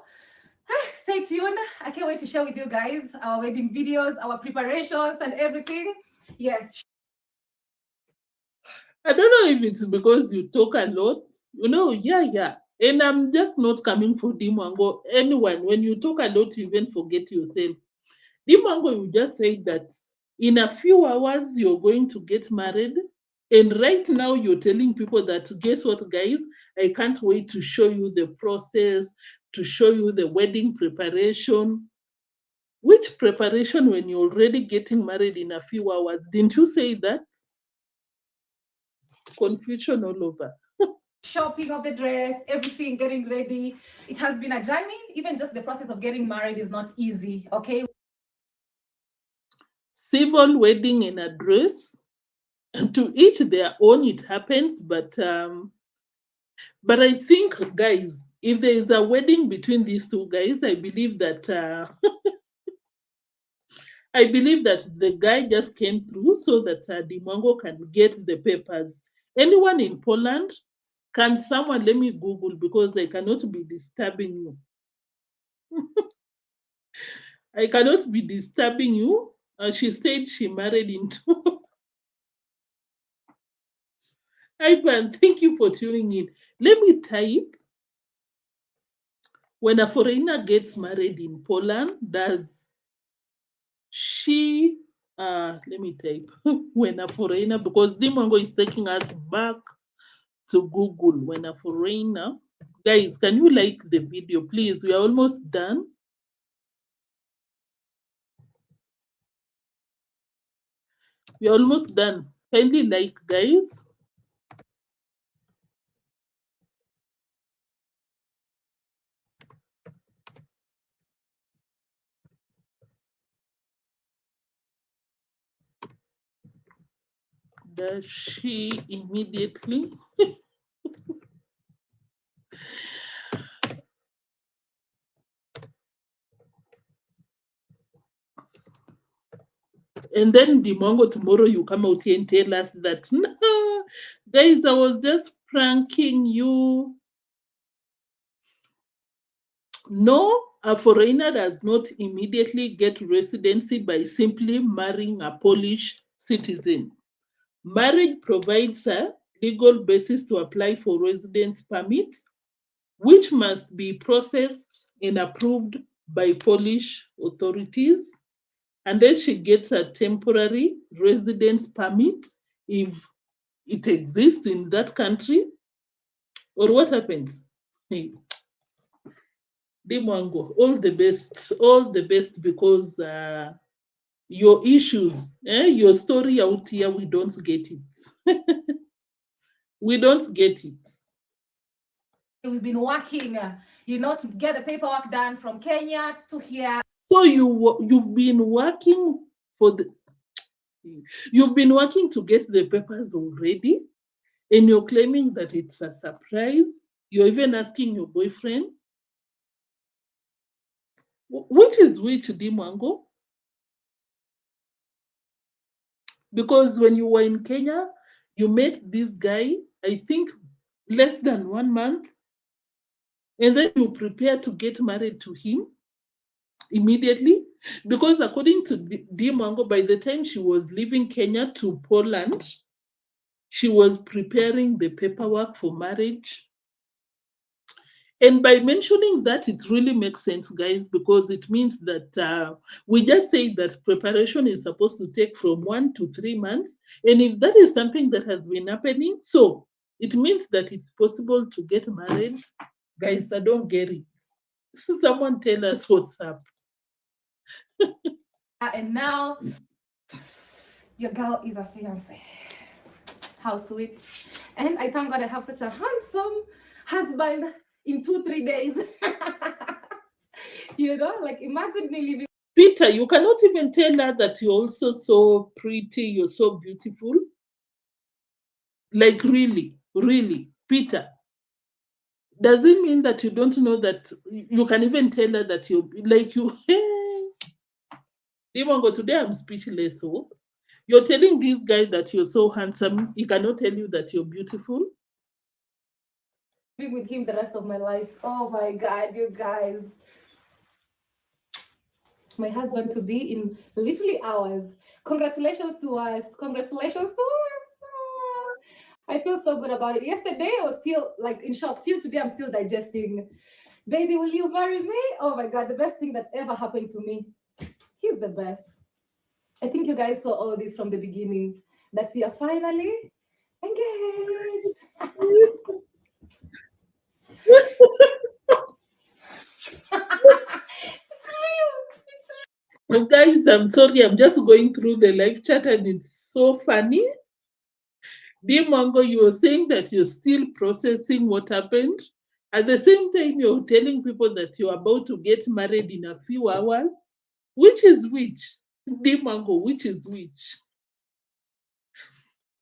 stay tuned. I can't wait to share with you guys our wedding videos, our preparations, and everything. Yes. I don't know if it's because you talk a lot. Yeah. And I'm just not coming for Deemwango. Anyone, when you talk a lot, you even forget yourself. Deemwango, you just say that In a few hours, you're going to get married. And right now, you're telling people that, guess what, guys? I can't wait to show you the process, to show you the wedding preparation. Which preparation when you're already getting married in a few hours? Didn't you say that? Confusion all over. Shopping of the dress, everything, getting ready. It has been a journey. Even just the process of getting married is not easy, okay? Civil wedding and a dress, to each their own, it happens, but I think, guys, if there is a wedding between these two guys, I believe that I believe that the guy just came through so that deemwango can get the papers. Anyone in Poland? Can someone let me Google, because I cannot be disturbing you. I cannot be disturbing you. She said she married into. Ivan, thank you for tuning in. Let me type. When a foreigner gets married in Poland, does she, let me type, when a foreigner, because deemwango is taking us back to Google. When a foreigner, guys, can you like the video, please? We are almost done. We are almost done. Kindly like, guys. Does she immediately? And then deemwango, tomorrow you come out here and tell us that, no, guys, I was just pranking you. No, a foreigner does not immediately get residency by simply marrying a Polish citizen. Marriage provides a legal basis to apply for residence permit, which must be processed and approved by Polish authorities. And then she gets a temporary residence permit if it exists in that country. Or what happens? Hey, deemwango, all the best, because your issues, your story out here, we don't get it. We don't get it. We've been working, to get the paperwork done from Kenya to here. So you've been working you've been working to get the papers already, and you're claiming that it's a surprise. You're even asking your boyfriend. Which is which, deemwango? Because when you were in Kenya, you met this guy, I think, less than 1 month, and then you prepare to get married to him immediately. Because according to deemwango, by the time she was leaving Kenya to Poland, she was preparing the paperwork for marriage. And by mentioning that, it really makes sense, guys, because it means that we just say that preparation is supposed to take from 1 to 3 months. And if that is something that has been happening, so it means that it's possible to get married. Guys, I don't get it. Someone tell us what's up. And now, your girl is a fiance. How sweet. And I thank God I have such a handsome husband in 2-3 days. Like imagine me living. Peter, you cannot even tell her that you're also so pretty, you're so beautiful. Like really, Peter. Does it mean that you don't know that you can even tell her that you're like you? Deemwango, today I'm speechless. So you're telling this guy that you're so handsome, he cannot tell you that you're beautiful. Be with him the rest of my life. Oh my God, you guys. My husband to be in literally hours. Congratulations to us. Congratulations to us. I feel so good about it. Yesterday I was still like in shock. Till today I'm still digesting. Baby, will you marry me? Oh my God, the best thing that ever happened to me. He's the best. I think you guys saw all this from the beginning, that we are finally engaged. It's real. Guys, I'm sorry, I'm just going through the live chat and it's so funny. Mwango, you were saying that you're still processing what happened. At the same time, you're telling people that you're about to get married in a few hours. Which is which? Mwango, which is which?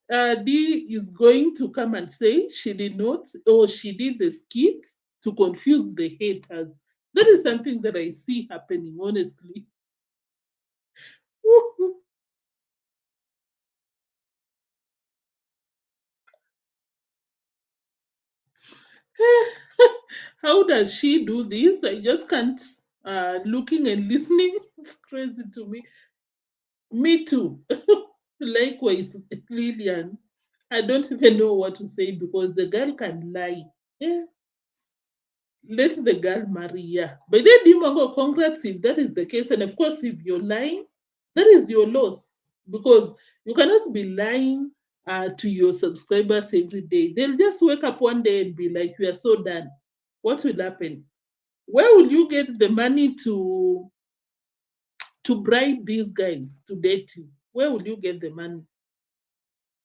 D is going to come and say she did not, or she did the skit to confuse the haters. That is something that I see happening, honestly. How does she do this? I just can't. Looking and listening, it's crazy to me. Me too. Likewise, Lillian. I don't even know what to say because the girl can lie. Yeah. Let the girl marry. Yeah. But then, Dimongo, congrats if that is the case. And of course, if you're lying, that is your loss because you cannot be lying to your subscribers every day. They'll just wake up one day and be like, "We are so done." What will happen? Where will you get the money to bribe these guys to date you? Where will you get the money?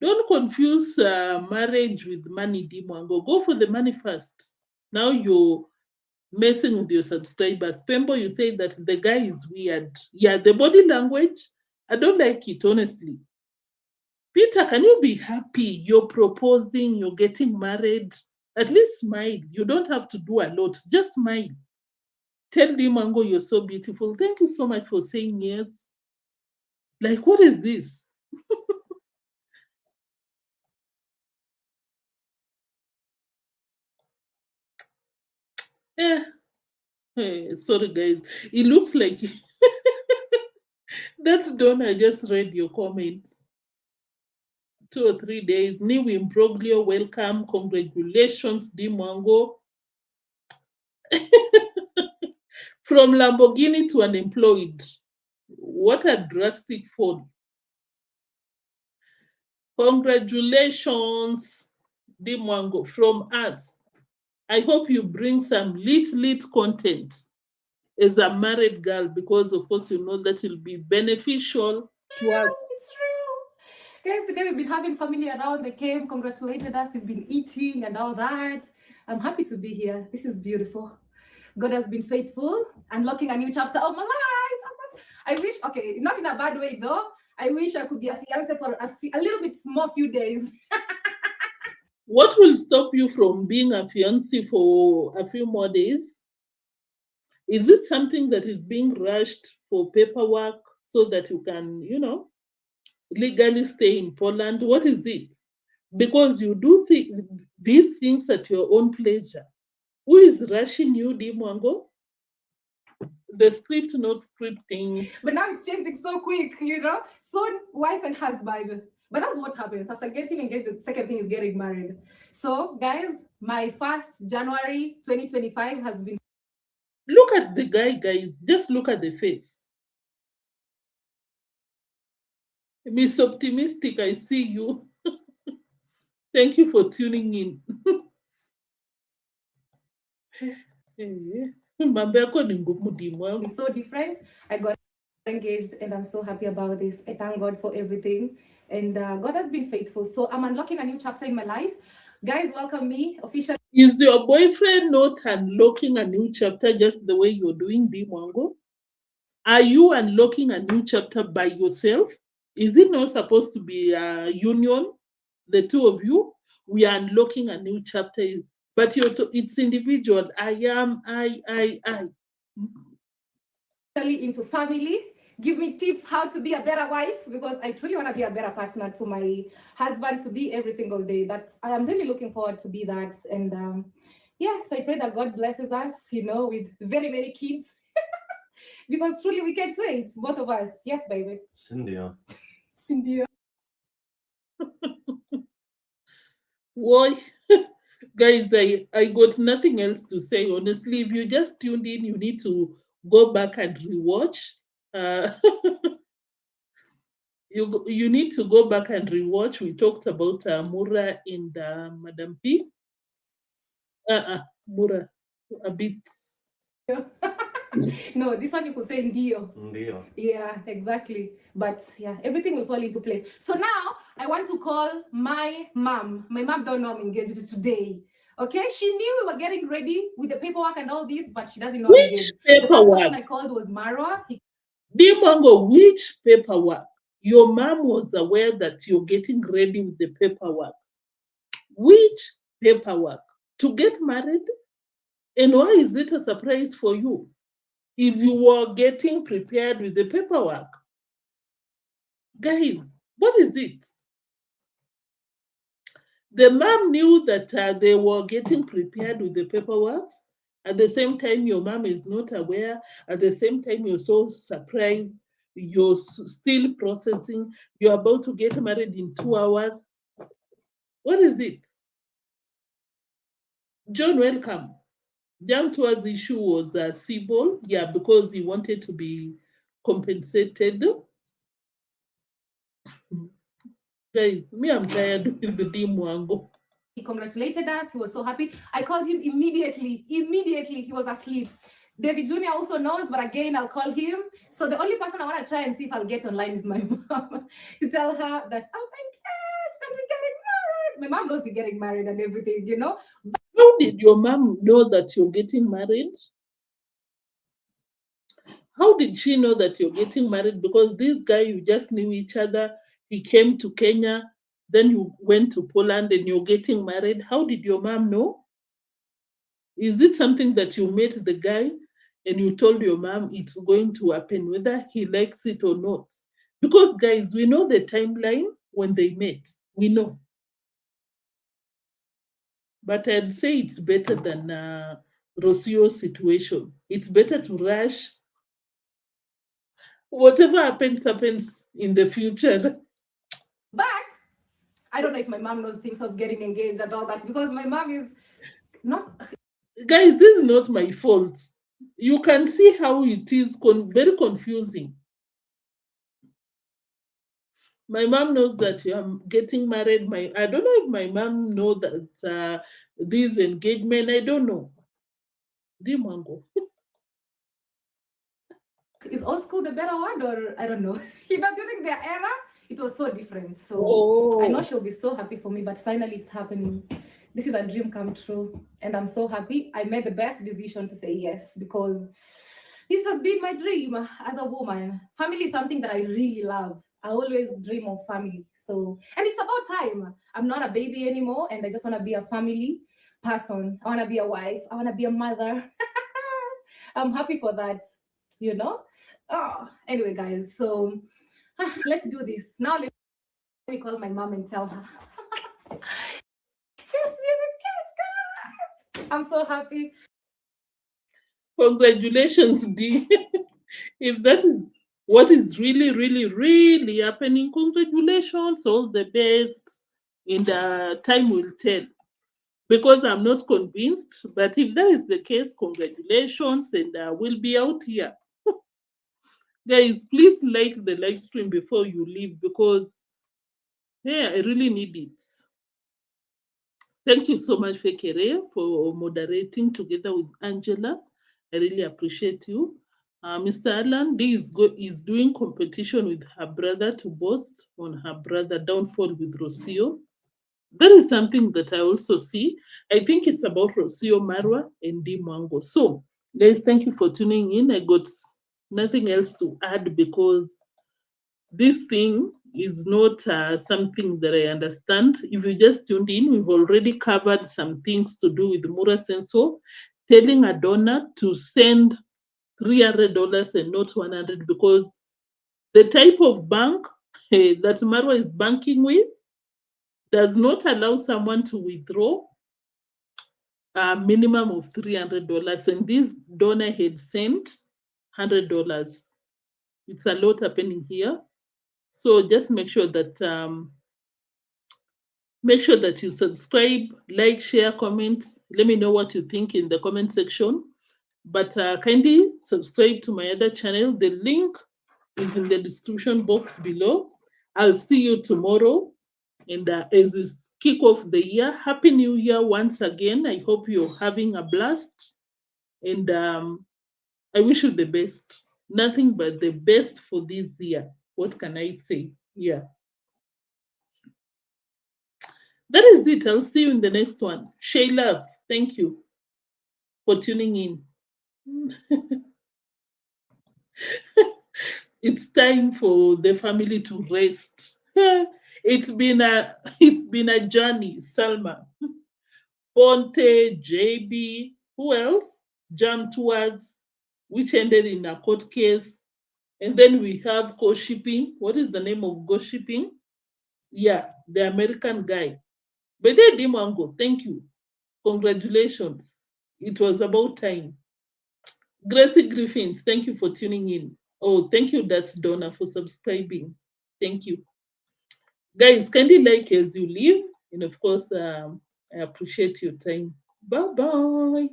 Don't confuse marriage with money, Dimwango. Go for the money first. Now you're messing with your subscribers. Pembo, you say that the guy is weird. Yeah, the body language, I don't like it, honestly. Peter, can you be happy? You're proposing, you're getting married. At least smile. You don't have to do a lot. Just smile. Tell Dimango you're so beautiful. Thank you so much for saying yes. Like, what is this? Eh, sorry, guys. It looks like that's done. I just read your comments. 2 or 3 days. New imbroglio, welcome. Congratulations, Dimwango. From Lamborghini to unemployed. What a drastic fall. Congratulations, Dimwango, from us. I hope you bring some lit content as a married girl because, of course, you know that will be beneficial to us. It's real. Guys, today we've been having family around. They came, congratulated us. We've been eating and all that. I'm happy to be here. This is beautiful. God has been faithful, unlocking a new chapter of my life. I wish, okay, not in a bad way though. I wish I could be a fiance for a little bit more few days. What will stop you from being a fiancé for a few more days? Is it something that is being rushed for paperwork so that you can, legally stay in Poland? What is it? Because you do these things at your own pleasure. Who is rushing you, Dimwango? The script, not scripting. But now it's changing so quick, Soon, wife and husband. But that's what happens after getting engaged. The second thing is getting married. So, guys, my first January 2025 has been. Look at the guy, guys. Just look at the face. Miss Optimistic, I see you. Thank you for tuning in. It's so different. I got engaged and I'm so happy about this. I thank God for everything. And God has been faithful. So I'm unlocking a new chapter in my life. Guys, welcome me officially. Is your boyfriend not unlocking a new chapter just the way you're doing, Mwango? Are you unlocking a new chapter by yourself? Is it not supposed to be a union, the two of you? We are unlocking a new chapter, but it's individual. I. Into family. Give me tips how to be a better wife, because I truly want to be a better partner to my husband, to be every single day. That I am really looking forward to be that. And yes, I pray that God blesses us, with very many kids. Because truly we can't wait, both of us. Yes, baby. Cynthia. Why? Guys, I got nothing else to say. Honestly, if you just tuned in, you need to go back and rewatch. you need to go back and rewatch. We talked about Mura and Madam P. Mura, a bit. No, this one you could say ndio. Ndio. Yeah, exactly. But yeah, everything will fall into place. So now I want to call my mom. My mom don't know I'm engaged today. Okay, she knew we were getting ready with the paperwork and all this, but she doesn't know I'm Which engaged. The first paperwork? person I called was Marwa. Deemwango, which paperwork? Your mom was aware that you're getting ready with the paperwork. Which paperwork? To get married? And why is it a surprise for you? If you were getting prepared with the paperwork. Guys, what is it? The mom knew that they were getting prepared with the paperwork. At the same time, your mom is not aware. At the same time, you're so surprised. You're still processing. You're about to get married in 2 hours. What is it? John, welcome. Jamtours' issue was civil, yeah, because he wanted to be compensated. Guys, me, I'm tired with the deemwango. He congratulated us. He was so happy. I called him immediately. Immediately, he was asleep. David Jr. also knows, but again, I'll call him. So the only person I want to try and see if I'll get online is my mom to tell her that, oh my gosh, I'm getting married. My mom knows we're getting married and everything, you know. How did your mom know that you're getting married? How did she know that you're getting married? Because this guy, you just knew each other. He came to Kenya, then you went to Poland and you're getting married. How did your mom know? Is it something that you met the guy and you told your mom it's going to happen, whether he likes it or not? Because, guys, we know the timeline when they met. We know. But I'd say it's better than Rosio's situation. It's better to rush. Whatever happens, happens in the future. But I don't know if my mom knows things of getting engaged and all that, because my mom is not. Guys, this is not my fault. You can see how it is very confusing. My mom knows that you are getting married. I don't know if my mom knows that this engagement. I don't know. Deemwango. Is old school the better word, or I don't know? You know, during their era, it was so different. So I know she'll be so happy for me, but finally it's happening. This is a dream come true, and I'm so happy. I made the best decision to say yes, because this has been my dream as a woman. Family is something that I really love. I always dream of family. So, and it's about time. I'm not a baby anymore, and I just want to be a family person. I want to be a wife. I want to be a mother. I'm happy for that, you know? Oh, anyway, guys, so let's do this. Now let me call my mom and tell her. Yes, guys. I'm so happy. Congratulations, Dee. If that is what is really, really, really happening, congratulations, all the best. And time will tell. Because I'm not convinced, but if that is the case, congratulations, and we'll be out here. Guys, please like the live stream before you leave, because yeah, I really need it. Thank you so much, Fekere, for moderating together with Angela. I really appreciate you. Mr. Alan D is doing competition with her brother to boast on her brother downfall with Rocio. That is something that I also see. I think it's about Rocio, Marwa, and Mwango. So, guys, thank you for tuning in. I got nothing else to add, because this thing is not something that I understand. If you just tuned in, we've already covered some things to do with Mura Senso, telling a donor to send $300 and not 100, because the type of bank that Marwa is banking with does not allow someone to withdraw a minimum of $300, and this donor had sent $100. It's a lot happening here. So just make sure that you subscribe, like, share, comment. Let me know what you think in the comment section. But kindly subscribe to my other channel. The link is in the description box below. I'll see you tomorrow. And as we kick off the year, Happy New Year once again. I hope you're having a blast. And I wish you the best. Nothing but the best for this year. What can I say? Yeah. That is it. I'll see you in the next one. Shay Love, thank you for tuning in. It's time for the family to rest. it's been a journey. Salma, Ponte, JB, who else? Jamtours, which ended in a court case. And then we have co-shipping. What is the name of go-shipping? Yeah, the American guy. But they deemwango. Thank you. Congratulations. It was about time. Gracie Griffins, thank you for tuning in. Oh, thank you, that's Donna, for subscribing. Thank you. Guys, kindly like as you leave. And of course, I appreciate your time. Bye-bye.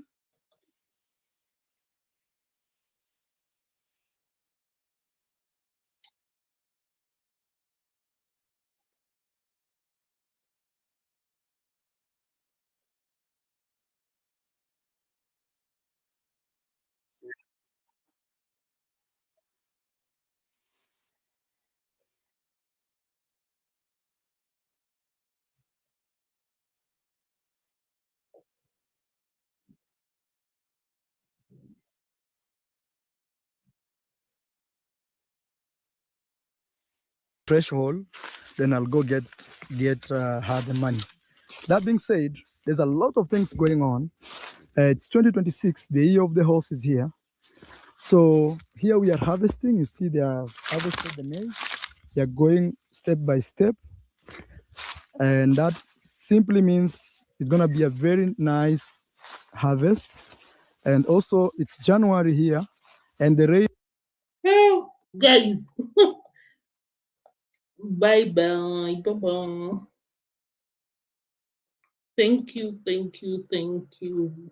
Threshold, then I'll go get her the money. That being said, there's a lot of things going on. It's 2026, the year of the horse is here. So here we are harvesting. You see they have harvested the maize. They are going step by step. And that simply means it's gonna be a very nice harvest. And also it's January here and the rain. Oh, guys. Bye-bye. Bye-bye. Thank you, thank you, thank you.